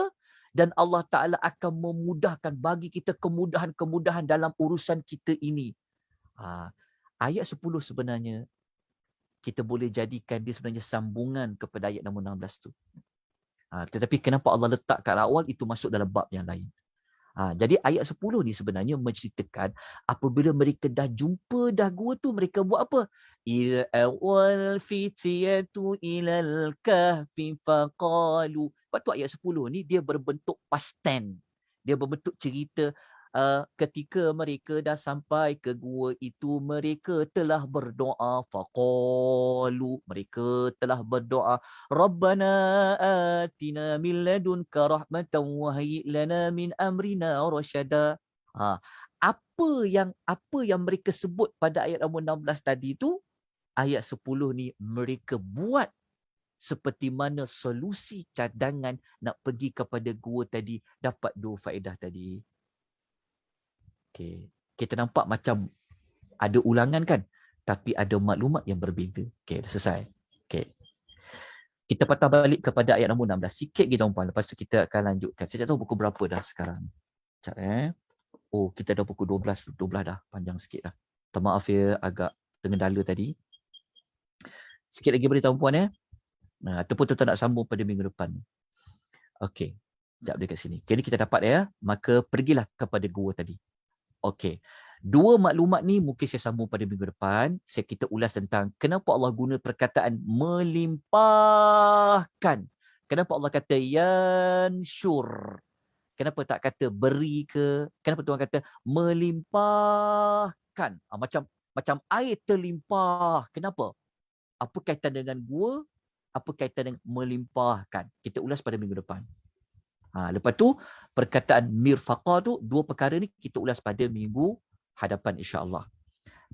dan Allah Ta'ala akan memudahkan bagi kita kemudahan-kemudahan dalam urusan kita ini. Ayat 10 sebenarnya kita boleh jadikan dia sebenarnya sambungan kepada ayat nombor 16 tu. Tetapi kenapa Allah letak kat awal, itu masuk dalam bab yang lain. Jadi ayat 10 ni sebenarnya menceritakan apabila mereka dah jumpa dah gua tu, mereka buat apa? Idza awal fityatu ilal kahfi faqalu. Lepas tu ayat 10 ni dia berbentuk past tense. Dia berbentuk cerita ketika mereka dah sampai ke gua itu, mereka telah berdoa. Faqalu, mereka telah berdoa. Rabbana atina min ladunka rahmatan wa hayyi' lana min amrina rasyada. Apa yang mereka sebut pada ayat nombor 16 tadi tu, ayat 10 ni mereka buat seperti mana solusi cadangan nak pergi kepada gua tadi, dapat dua faedah tadi. Okay. Kita nampak macam ada ulangan kan? Tapi ada maklumat yang berbeza. Okay, dah selesai. Okay. Kita patah balik kepada ayat nombor 16. Sikit kita umpan. Lepas tu kita akan lanjutkan. Saya tak tahu pukul berapa dah sekarang. Sekejap Oh, kita dah pukul 12. 12 dah. Panjang sikit dah. Minta maaf ya, agak tergendala tadi. Sikit lagi boleh tahu puan ya? Ataupun tuan nak sambung pada minggu depan. Okay. Sekejap dekat sini. Jadi kita dapat ya, maka pergilah kepada gua tadi. Okey. Dua maklumat ni mungkin saya sambung pada minggu depan. Kita ulas tentang kenapa Allah guna perkataan melimpahkan. Kenapa Allah kata yansyur. Kenapa tak kata beri ke? Kenapa Tuhan kata melimpahkan? Macam air terlimpah. Kenapa? Apa kaitan dengan gua? Apa kaitan dengan melimpahkan? Kita ulas pada minggu depan. Lepas tu perkataan mirfaqa tu, dua perkara ni kita ulas pada minggu hadapan insya-Allah.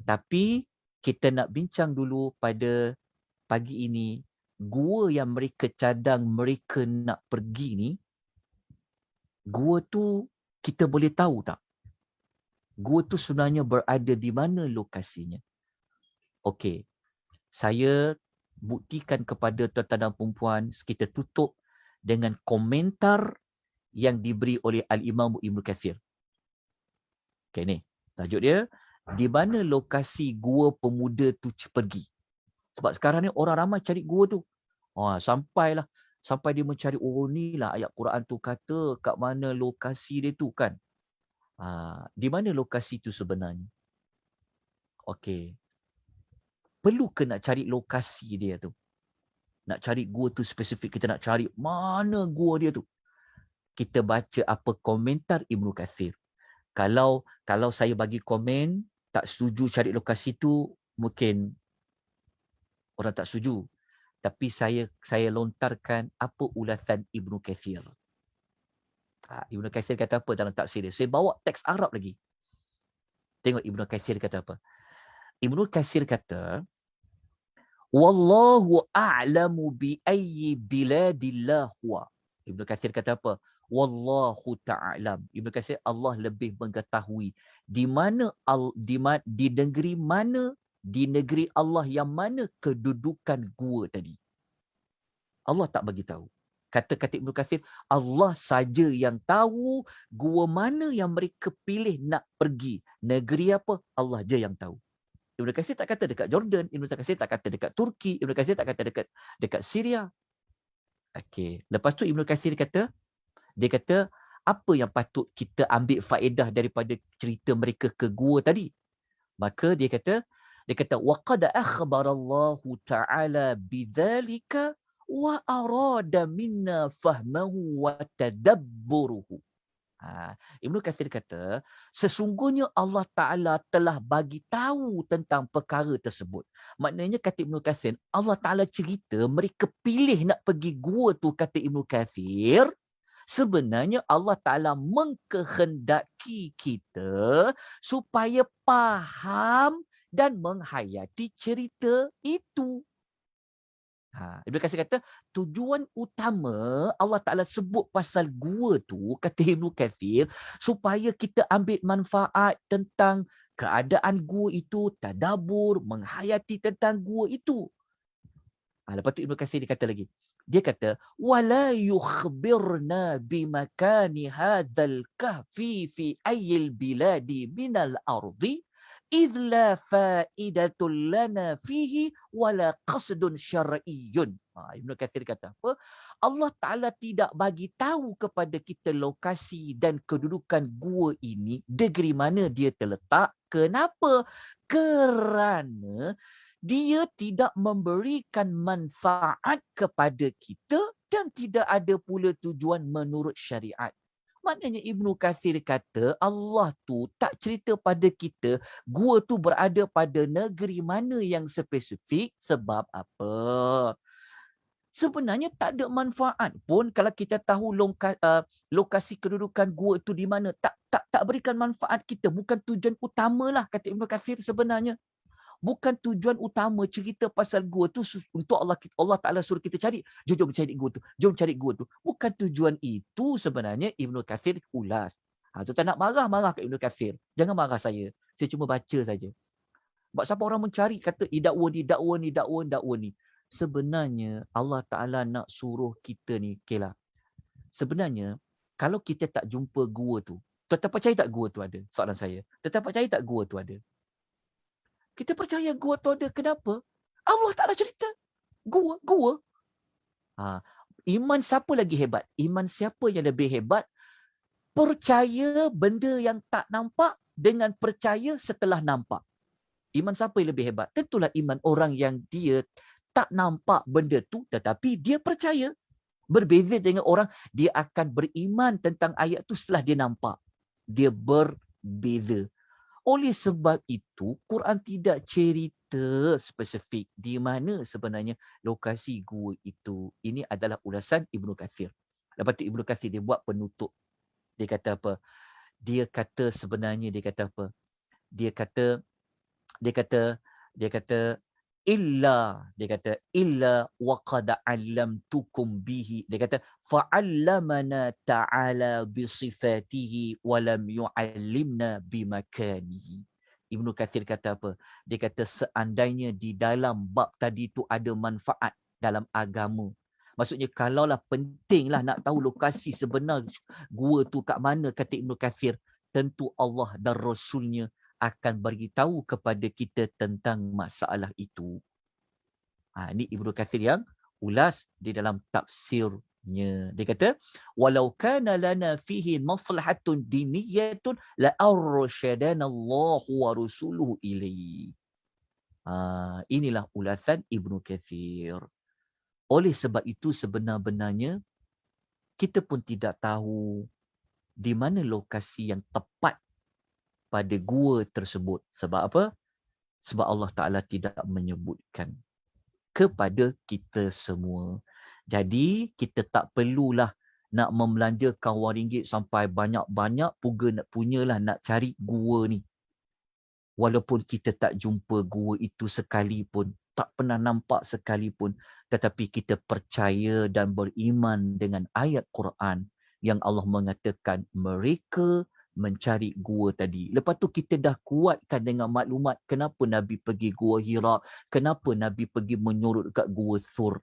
Tapi kita nak bincang dulu pada pagi ini, gua yang mereka cadang mereka nak pergi ni, gua tu kita boleh tahu tak? Gua tu sebenarnya berada di mana lokasinya? Okey. Saya buktikan kepada tuan-tuan dan puan-puan, kita tutup dengan komentar yang diberi oleh Al-Imam Ibn Kathir. Okey ni, tajuk dia, di mana lokasi gua pemuda tu pergi. Sebab sekarang ni orang ramai cari gua tu. Sampai dia mencari, ni lah ayat Quran tu kata kat mana lokasi dia tu kan. Di mana lokasi tu sebenarnya? Okey. Perlu ke nak cari lokasi dia tu? Nak cari gua tu spesifik, kita nak cari mana gua dia tu. Kita baca apa komentar Ibnu Kathir. Kalau saya bagi komen tak setuju cari lokasi tu, mungkin orang tak setuju. Tapi saya lontarkan apa ulasan Ibnu Kathir. Ibnu Kathir kata apa dalam tafsir dia? Saya bawa teks Arab lagi. Tengok Ibnu Kathir kata apa. Ibnu Kathir kata, wallahu a'lamu bi ayyi biladillah huwa. Ibnu Kathir kata apa? Wallahu ta'alam. Ibnu Kathir, Allah lebih mengetahui di mana di negeri mana, di negeri Allah yang mana kedudukan gua tadi. Allah tak bagi tahu. Kata-kata Ibnu Kathir, Allah saja yang tahu gua mana yang mereka pilih nak pergi. Negeri apa? Allah je yang tahu. Ibnu Kathir tak kata dekat Jordan, Ibnu Kathir tak kata dekat Turki, Ibnu Kathir tak kata dekat Syria. Okey, lepas tu Ibnu Kathir kata, dia kata, apa yang patut kita ambil faedah daripada cerita mereka ke gua tadi? Maka dia kata wa qad akhbarallahu ta'ala bidzalika wa arada minna fahmahu wa tadabburuhu. Ibnu Kathir kata, sesungguhnya Allah Ta'ala telah bagi tahu tentang perkara tersebut. Maknanya kata Ibnu Kathir, Allah Ta'ala cerita mereka pilih nak pergi gua tu, kata Ibnu Kathir, sebenarnya Allah Ta'ala mengkehendaki kita supaya faham dan menghayati cerita itu. Ibnu Kathir kata, tujuan utama Allah Ta'ala sebut pasal gua tu, kata Ibnu Kathir, supaya kita ambil manfaat tentang keadaan gua itu, tadabbur, menghayati tentang gua itu. Lepas tu Ibnu Kathir dia kata lagi. Dia kata, wala yukhbirna bimakani hadzal kahfi fi ayyil biladi minal ardi idh la fa'idatul lana fihi wala qasdun syar'iyyun. Ibnu Kathir kata apa? Allah Ta'ala tidak bagi tahu kepada kita lokasi dan kedudukan gua ini, negeri mana dia terletak. Kenapa? Kerana dia tidak memberikan manfaat kepada kita dan tidak ada pula tujuan menurut syariat. Maknanya Ibnu Kathir kata Allah tu tak cerita pada kita gua tu berada pada negeri mana yang spesifik. Sebab apa? Sebenarnya tak ada manfaat pun kalau kita tahu lokasi kedudukan gua itu di mana. Tak berikan manfaat kita. Bukan tujuan utamalah, kata Ibnu Kathir sebenarnya. Bukan tujuan utama cerita pasal gua tu untuk Allah Ta'ala suruh kita cari. Jom cari gua tu. Jom cari gua tu. Bukan tujuan itu sebenarnya Ibnu Kathir ulas. Tuan nak marah kat Ibnu Kathir. Jangan marah saya. Saya cuma baca saja. Sebab siapa orang mencari kata dakwa ni. Sebenarnya Allah Ta'ala nak suruh kita ni. Okay lah. Sebenarnya kalau kita tak jumpa gua tu. Tuan percaya tak gua tu ada? Soalan saya. Tuan percaya tak gua tu ada? Kita percaya gua tu ada. Kenapa? Allah Ta'ala cerita. Gua. Iman siapa lagi hebat? Iman siapa yang lebih hebat? Percaya benda yang tak nampak dengan percaya setelah nampak. Iman siapa yang lebih hebat? Tentulah iman orang yang dia tak nampak benda tu tetapi dia percaya. Berbeza dengan orang, dia akan beriman tentang ayat tu setelah dia nampak. Dia berbeza. Oleh sebab itu, Quran tidak cerita spesifik di mana sebenarnya lokasi gua itu. Ini adalah ulasan Ibnu Katsir. Lepas tu Ibnu Katsir dia buat penutup. Dia kata apa? Dia kata sebenarnya dia kata apa? Dia kata illa wa qad 'allamtukum bihi. Dia kata fa'allamana ta'ala bi sifatihi wa lam yu'allimna bi makanihi. Ibnu Katsir kata apa? Dia kata seandainya di dalam bab tadi tu ada manfaat dalam agama. Maksudnya kalaulah pentinglah nak tahu lokasi sebenar gua tu kat mana, kata Ibnu Katsir, tentu Allah dan Rasulnya akan beritahu kepada kita tentang masalah itu. Ini Ibnu Katsir yang ulas di dalam tafsirnya. Dia kata, walau kana lana fihi maslahatun diniyatun la arsyadana Allah wa rasuluhu ilaihi. Inilah ulasan Ibnu Katsir. Oleh sebab itu sebenar-benarnya kita pun tidak tahu di mana lokasi yang tepat pada gua tersebut. Sebab apa? Sebab Allah Ta'ala tidak menyebutkan kepada kita semua. Jadi, kita tak perlulah nak membelanjakan RM1 sampai banyak-banyak punyalah nak cari gua ni. Walaupun kita tak jumpa gua itu sekalipun, tak pernah nampak sekalipun, tetapi kita percaya dan beriman dengan ayat Quran yang Allah mengatakan mereka mencari gua tadi. Lepas tu kita dah kuatkan dengan maklumat kenapa Nabi pergi gua Hira, kenapa Nabi pergi menyurut kat gua Thur.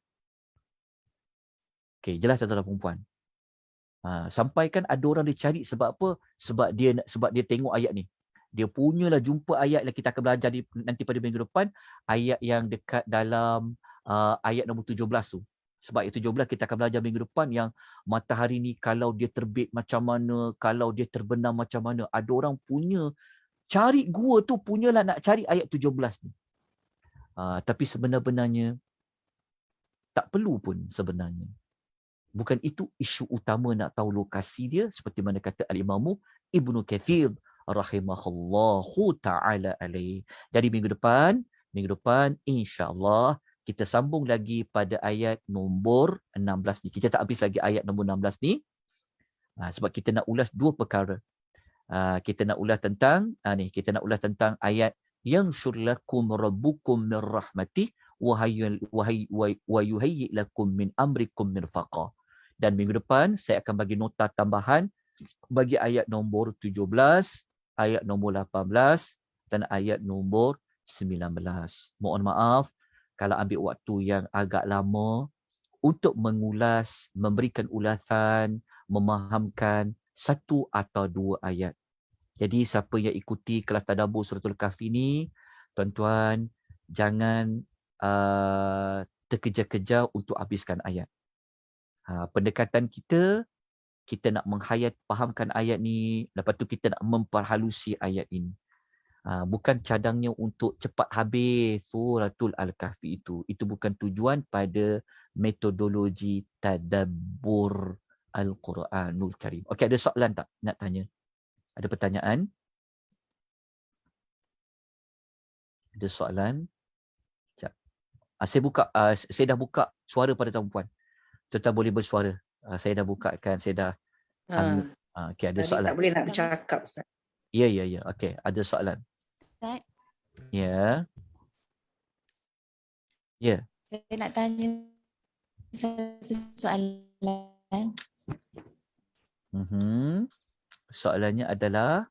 Okey, jelas tuan-tuan dan perempuan. Sampai kan ada orang dia cari sebab apa? Sebab dia tengok ayat ni. Dia punyalah jumpa ayat yang kita akan belajar nanti pada minggu depan, ayat yang dekat dalam ayat nombor 17 tu. Sebab ayat 17 kita akan belajar minggu depan yang matahari ni kalau dia terbit macam mana, kalau dia terbenam macam mana. Ada orang punya, cari gua tu punyalah nak cari ayat 17 ni. Tapi sebenar-benarnya, tak perlu pun sebenarnya. Bukan itu isu utama nak tahu lokasi dia, seperti mana kata Al-Imamu Ibnu Katsir rahimahullahu ta'ala alaih. Jadi minggu depan insya-Allah kita sambung lagi pada ayat nombor 16 ni. Kita tak habis lagi ayat nombor 16 ni. Sebab kita nak ulas dua perkara. Kita nak ulas tentang ayat yang syurlakum rabbukum min rahmatih wa yuhayyi lakum min amrikum mirfaqa. Dan minggu depan saya akan bagi nota tambahan bagi ayat nombor 17, ayat nombor 18 dan ayat nombor 19. Mohon maaf kalau ambil waktu yang agak lama untuk mengulas, memberikan ulasan, memahamkan satu atau dua ayat. Jadi siapa yang ikuti kelas tadabbur suratul Kahfi ni, tuan-tuan jangan terkejar-kejar untuk habiskan ayat. Pendekatan kita nak menghayat, fahamkan ayat ni, lepas tu kita nak memperhalusi ayat ini. Bukan cadangnya untuk cepat habis suratul Al-Kahfi itu. Itu bukan tujuan pada metodologi tadabbur Al-Quranul Karim. Okey, ada soalan tak nak tanya? Ada pertanyaan? Ada soalan? Sekejap. Saya dah buka suara pada tuan-puan. Tuan-tuan boleh bersuara. Saya dah bukakan, saya dah unmute. Okey, ada soalan. Tak boleh nak bercakap, Ustaz. Ya. Okey, ada soalan. Ustaz, Ya. saya nak tanya satu soalan. Soalannya adalah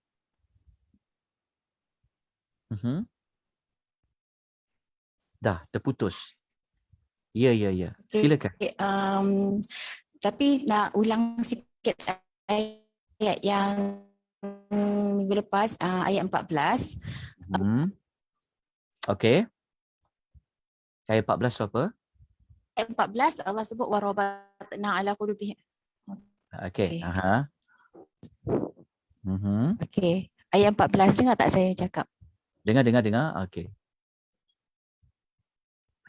dah terputus. Ya. Silakan. Okay, tapi nak ulang sikit ayat yang minggu lepas, ayat 14. Okey. Ayat 14 tu apa? 14 Allah sebut warabatna ala qulubihim. Okey. Okey. Aha. Mhm. Okey. Ayat 14 dengar tak saya cakap? Dengar. Okey.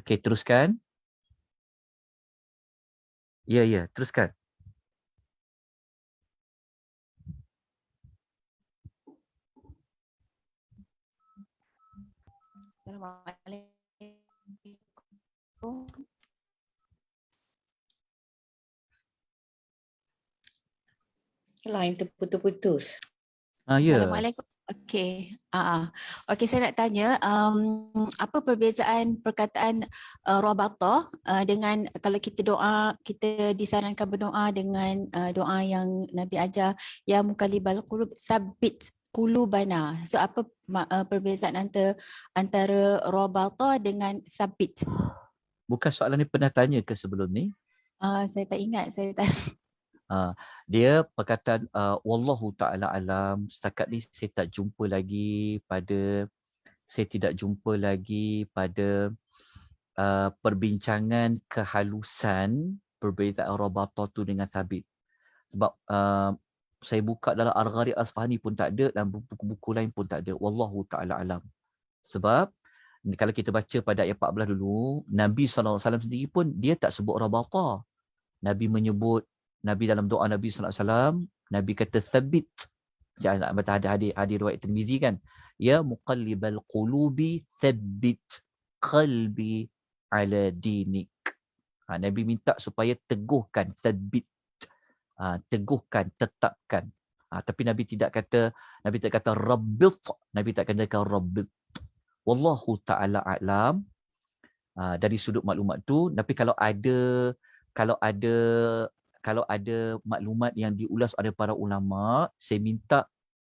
Okey, teruskan. Ya, teruskan. Assalamualaikum. Line terputus-putus. Ya. Assalamualaikum. Okey. Okey, saya nak tanya apa perbezaan perkataan rabatah dengan kalau kita doa, kita disarankan berdoa dengan doa yang Nabi ajar, ya muqallibal qulub tsabbit qulubana. So apa perbezaan antara rabatah dengan tsabbit? Bukan soalan ni pernah tanya ke sebelum ni? Saya tak ingat, saya tak. Dia perkataan wallahu ta'ala alam, setakat ni saya tak jumpa lagi pada, saya tidak jumpa lagi pada perbincangan kehalusan perbezaan rabatah tu dengan sabit. Sebab saya buka dalam Al-Gharib Asfahani pun tak ada dan buku-buku lain pun tak ada. Wallahu ta'ala alam. Sebab kalau kita baca pada ayat 14 dulu, Nabi SAW sendiri pun dia tak sebut rabatah. Nabi menyebut, Nabi dalam doa Nabi SAW, Nabi kata thabit. Jangan baca hadis riwayat Tirmizi kan. Ya muqallibal qulubi thabbit qalbi ala dinik. Nabi minta supaya teguhkan, thabbit. Teguhkan, tetapkan. Tapi Nabi tidak kata rabbit. Nabi tak katakan rabbit. Wallahu ta'ala a'lam. Dari sudut maklumat tu, tapi kalau ada maklumat yang diulas oleh para ulama, saya minta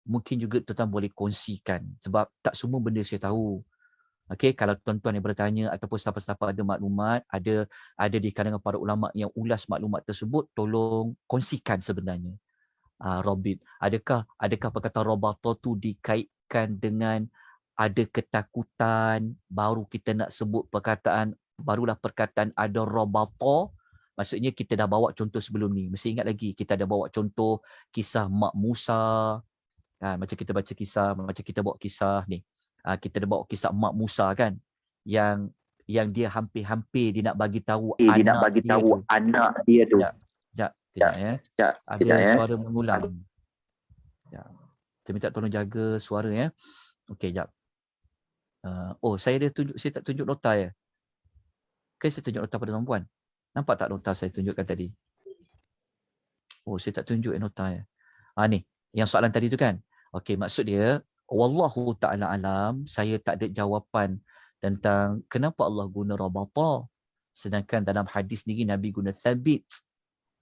mungkin juga tuan-tuan boleh kongsikan sebab tak semua benda saya tahu. Okey, kalau tuan-tuan yang bertanya ataupun siapa-siapa ada maklumat, ada di kalangan para ulama yang ulas maklumat tersebut, tolong kongsikan sebenarnya. Robit, adakah perkataan rabatah tu dikaitkan dengan ada ketakutan, barulah perkataan ada rabatah. Maksudnya kita dah bawa contoh sebelum ni. Mesti ingat lagi, kita dah bawa contoh kisah Mak Musa. Macam kita baca kisah, macam kita bawa kisah ni. Kita dah bawa kisah Mak Musa kan. Yang dia hampir-hampir dia nak bagi tahu anak dia tu. Sekejap ya. Ada suara mengulang. Saya minta tolong jaga suara ya. Okey, jap. Saya tak tunjuk nota ya. Kan saya tunjuk nota pada tuan-puan. Nampak tak nota saya tunjukkan tadi? Saya tak tunjuk nota ya. Ni, yang soalan tadi tu kan. Okey, maksud dia, wallahu ta'ala alam, saya tak ada jawapan tentang kenapa Allah guna rabatah. Sedangkan dalam hadis ni Nabi guna thabit.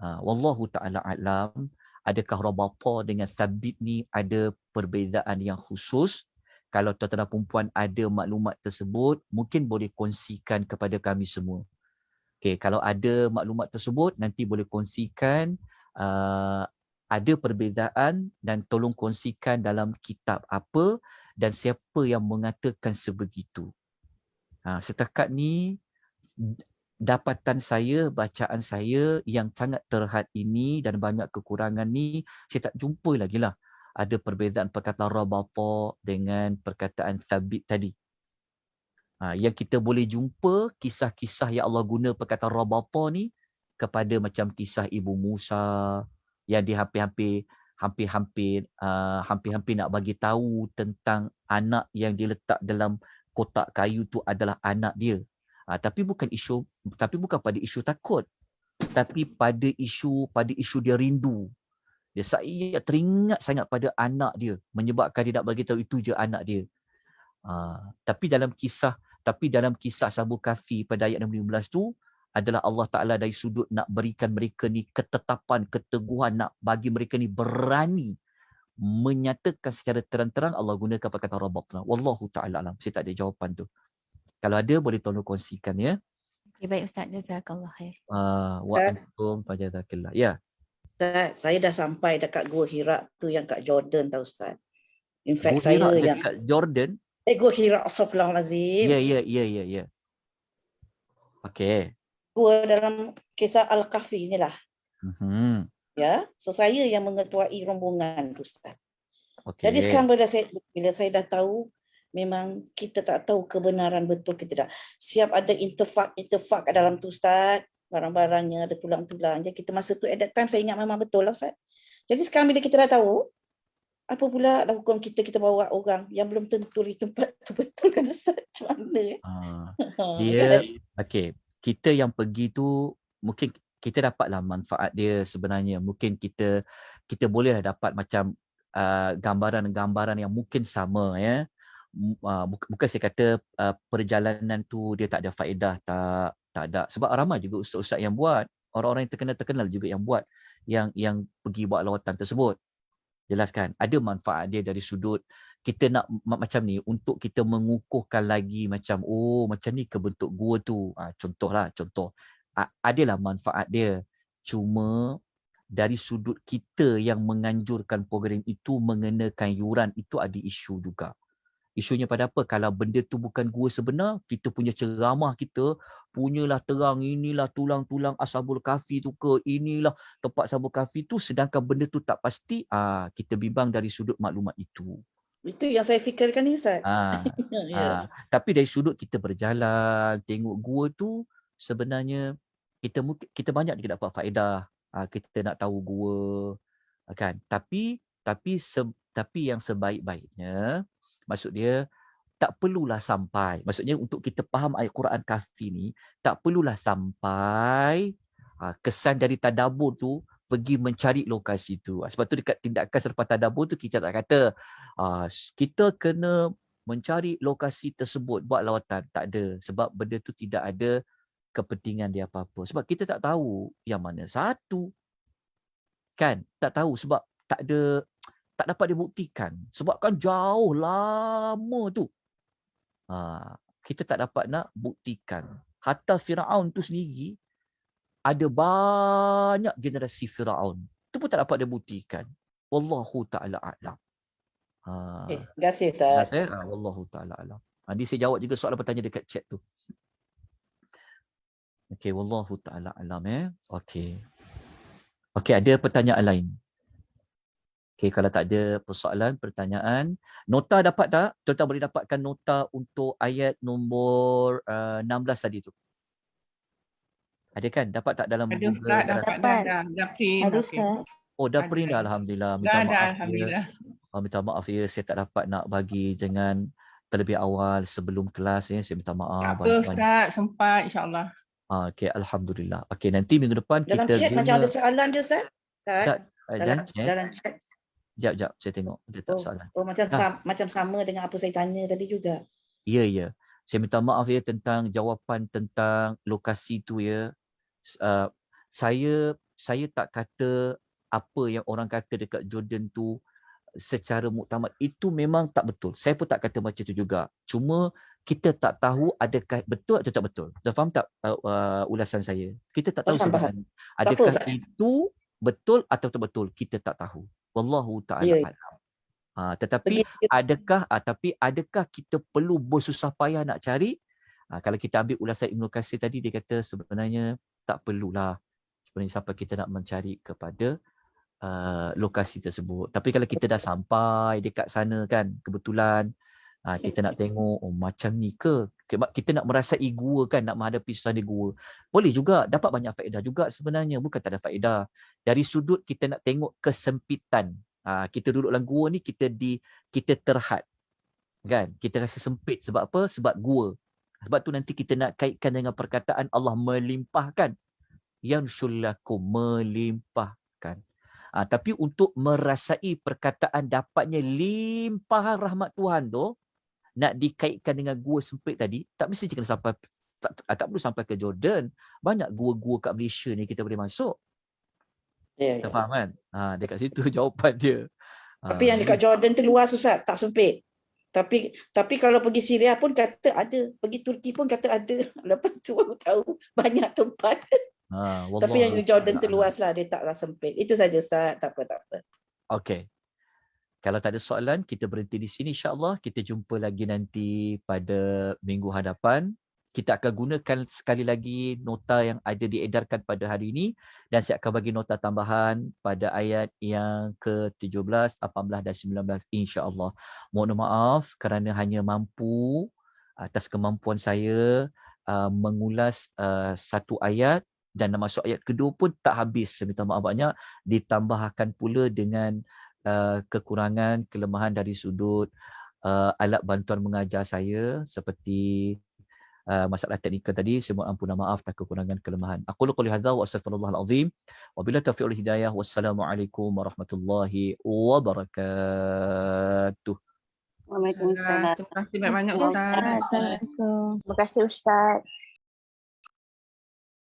Wallahu ta'ala alam, adakah rabatah dengan thabit ni ada perbezaan yang khusus? Kalau tuan-tuan dan perempuan ada maklumat tersebut, mungkin boleh kongsikan kepada kami semua. Okay, kalau ada maklumat tersebut, nanti boleh kongsikan ada perbezaan dan tolong kongsikan dalam kitab apa dan siapa yang mengatakan sebegitu. Setakat ni, dapatan saya, bacaan saya yang sangat terhad ini dan banyak kekurangan ni, saya tak jumpa lagi lah ada perbezaan perkataan rabatah dengan perkataan thabit tadi. Yang kita boleh jumpa kisah-kisah yang Allah guna perkataan rabatah ni kepada macam kisah Ibu Musa yang dia hampir-hampir nak bagi tahu tentang anak yang diletak dalam kotak kayu tu adalah anak dia. Tapi bukan pada isu takut, tapi pada isu dia rindu. Dia teringat sangat pada anak dia menyebabkan dia nak bagi tahu itu je anak dia. Tapi dalam kisah Ashabul Kahfi pada ayat 16 tu adalah Allah Ta'ala dari sudut nak berikan mereka ni ketetapan, keteguhan, nak bagi mereka ni berani menyatakan secara terang-terang. Allah gunakan perkataan rabatna. Wallahu Ta'ala alam. Saya tak ada jawapan tu. Kalau ada boleh tolong kongsikan ya. Okay, baik Ustaz, jazakallah khair. Wa antum fajazakillah. Ya. Ustaz, saya dah sampai dekat Gua Hira tu yang kat Jordan tau Ustaz. In fact Gua Hira saya yang dekat Jordan. Gua Hira, astaghfirullahalazim. Ya. Okey. gua dalam kisah Al-Kahfi inilah. Mhm. Ya, so saya yang mengetuai rombongan tu, Ustaz. Jadi Okey. sekarang bila saya dah tahu, memang kita tak tahu kebenaran betul ke tidak. Siap ada interfak kat dalam tu, Ustaz. Barang-barangnya ada tulang-tulang. Jadi kita masa tu at that time saya ingat memang betul lah, Ustaz. Jadi sekarang bila kita dah tahu, apa pula dah hukum kita bawa orang yang belum tentu di tempat tu betul kan, Ustaz? Macam mana? Dia okey, kita yang pergi tu mungkin kita dapatlah manfaat dia sebenarnya. Mungkin kita bolehlah dapat macam gambaran-gambaran yang mungkin sama ya. Bukan saya kata perjalanan tu dia tak ada faedah, tak ada. Sebab ramai juga ustaz-ustaz yang buat, orang-orang yang terkenal juga yang buat yang pergi buat lawatan tersebut. Jelas kan? Ada manfaat dia dari sudut kita nak macam ni untuk kita mengukuhkan lagi macam macam ni ke bentuk gua tu. Contoh. Adalah manfaat dia. Cuma dari sudut kita yang menganjurkan program itu mengenakan yuran itu ada isu juga. Isunya pada apa? Kalau benda tu bukan gua sebenar, kita punya ceramah kita punyalah terang inilah tulang-tulang Ashabul Kahfi tu ke, inilah tempat Ashabul Kahfi tu, sedangkan benda tu tak pasti, kita bimbang dari sudut maklumat itu. Itu yang saya fikirkan ni, Ustaz. Ya. Tapi dari sudut kita berjalan, tengok gua tu sebenarnya kita banyak juga dapat faedah. Kita nak tahu gua kan. Tapi yang sebaik-baiknya, maksud dia tak perlulah sampai. Maksudnya untuk kita faham ayat Quran Kahfi ni, tak perlulah sampai kesan dari tadabbur tu pergi mencari lokasi tu. Sebab tu dekat tindakan selepas tadabbur tu kita tak kata kita kena mencari lokasi tersebut buat lawatan. Tak ada. Sebab benda tu tidak ada kepentingan dia apa-apa. Sebab kita tak tahu yang mana satu. Kan? Tak tahu sebab tak dapat dibuktikan. Sebab kan jauh lama tu. Kita tak dapat nak buktikan. Hatta Firaun tu sendiri ada banyak generasi Firaun. Itu pun tak dapat dibuktikan. Wallahu ta'ala a'lam. Terima kasih, Ustaz. Wallahu ta'ala a'lam. Nanti saya jawab juga soalan bertanya dekat chat tu. Okey, wallahu ta'ala a'lam Okey. Okey, ada pertanyaan lain? Okey, kalau tak ada persoalan, pertanyaan. Nota dapat tak? Tuan-tuan boleh dapatkan nota untuk ayat nombor 16 tadi tu. Ada kan? Dapat tak dalam Ada Google? Ustaz, dapat dah print. Ada, Okey. Ustaz. Dah print dah, Alhamdulillah. Minta Dah, maaf Alhamdulillah. Minta maaf saya tak dapat nak bagi dengan terlebih awal sebelum kelas Saya minta maaf. Tak apa Ustaz, sempat insyaAllah. Okey, Alhamdulillah. Okey, nanti minggu depan Dalam kita chat macam ada soalan je, Ustaz. Dalam chat. Sekejap, saya tengok. Ada tak soalan? Macam sama dengan apa saya tanya tadi juga. Ya. Saya minta maaf tentang jawapan tentang lokasi tu saya tak kata apa yang orang kata dekat Jordan tu secara muktamad itu memang tak betul. Saya pun tak kata macam tu juga. Cuma kita tak tahu adakah betul atau tak betul. Anda faham tak ulasan saya? Kita tak tahu sebenarnya. Adakah itu betul atau tak betul? Kita tak tahu. Wallahu ta'ala a'lam. Tetapi adakah kita perlu bersusah payah nak cari? Kalau kita ambil ulasan Ibnu Katsir tadi, dia kata sebenarnya tak perlulah. Sebenarnya sampai kita nak mencari kepada lokasi tersebut. Tapi kalau kita dah sampai dekat sana kan, kebetulan kita nak tengok macam ni ke? Kita nak merasai gua kan, nak menghadapi suasana gua. Boleh juga, dapat banyak faedah juga sebenarnya. Bukan tak ada faedah. Dari sudut kita nak tengok kesempitan. Kita duduk dalam gua ni, kita terhad. Kan? Kita rasa sempit. Sebab apa? Sebab gua. Sebab tu nanti kita nak kaitkan dengan perkataan Allah melimpahkan. Yanshul lakum, melimpahkan. Tapi untuk merasai perkataan dapatnya limpahan rahmat Tuhan tu, nak dikaitkan dengan gua sempit tadi, tak mesti kena sampai, tak perlu sampai ke Jordan. Banyak gua-gua kat Malaysia ni kita boleh masuk. Tak faham kan? Dekat situ jawapan dia. Tapi yang dekat Jordan tu luas, Ustaz, tak sempit. Tapi kalau pergi Syria pun kata ada, pergi Turki pun kata ada. Lepas tu baru tahu banyak tempat. Tapi yang di Jordan tu luas lah, dia taklah sempit. Itu saja, Ustaz. Tak apa. Okey. Kalau tak ada soalan, kita berhenti di sini insya-Allah. Kita jumpa lagi nanti pada minggu hadapan. kita akan gunakan sekali lagi nota yang ada diedarkan pada hari ini dan saya akan bagi nota tambahan pada ayat yang ke-17, 18 dan 19 insya-Allah. Mohon maaf kerana hanya mampu atas kemampuan saya mengulas satu ayat dan masuk ayat kedua pun tak habis. Saya minta maaf banyak, ditambahkan pula dengan kekurangan, kelemahan dari sudut alat bantuan mengajar saya seperti masalah teknikal tadi. Saya mohon ampun dan maaf atas kekurangan kelemahan. Aku qouli hadza wa astaghfirullahal azim wa billahi taufiq wal hidayah. Wassalamualaikum warahmatullahi wabarakatuh. Terima kasih banyak-banyak Ustaz. Assalamualaikum. Terima kasih Ustaz.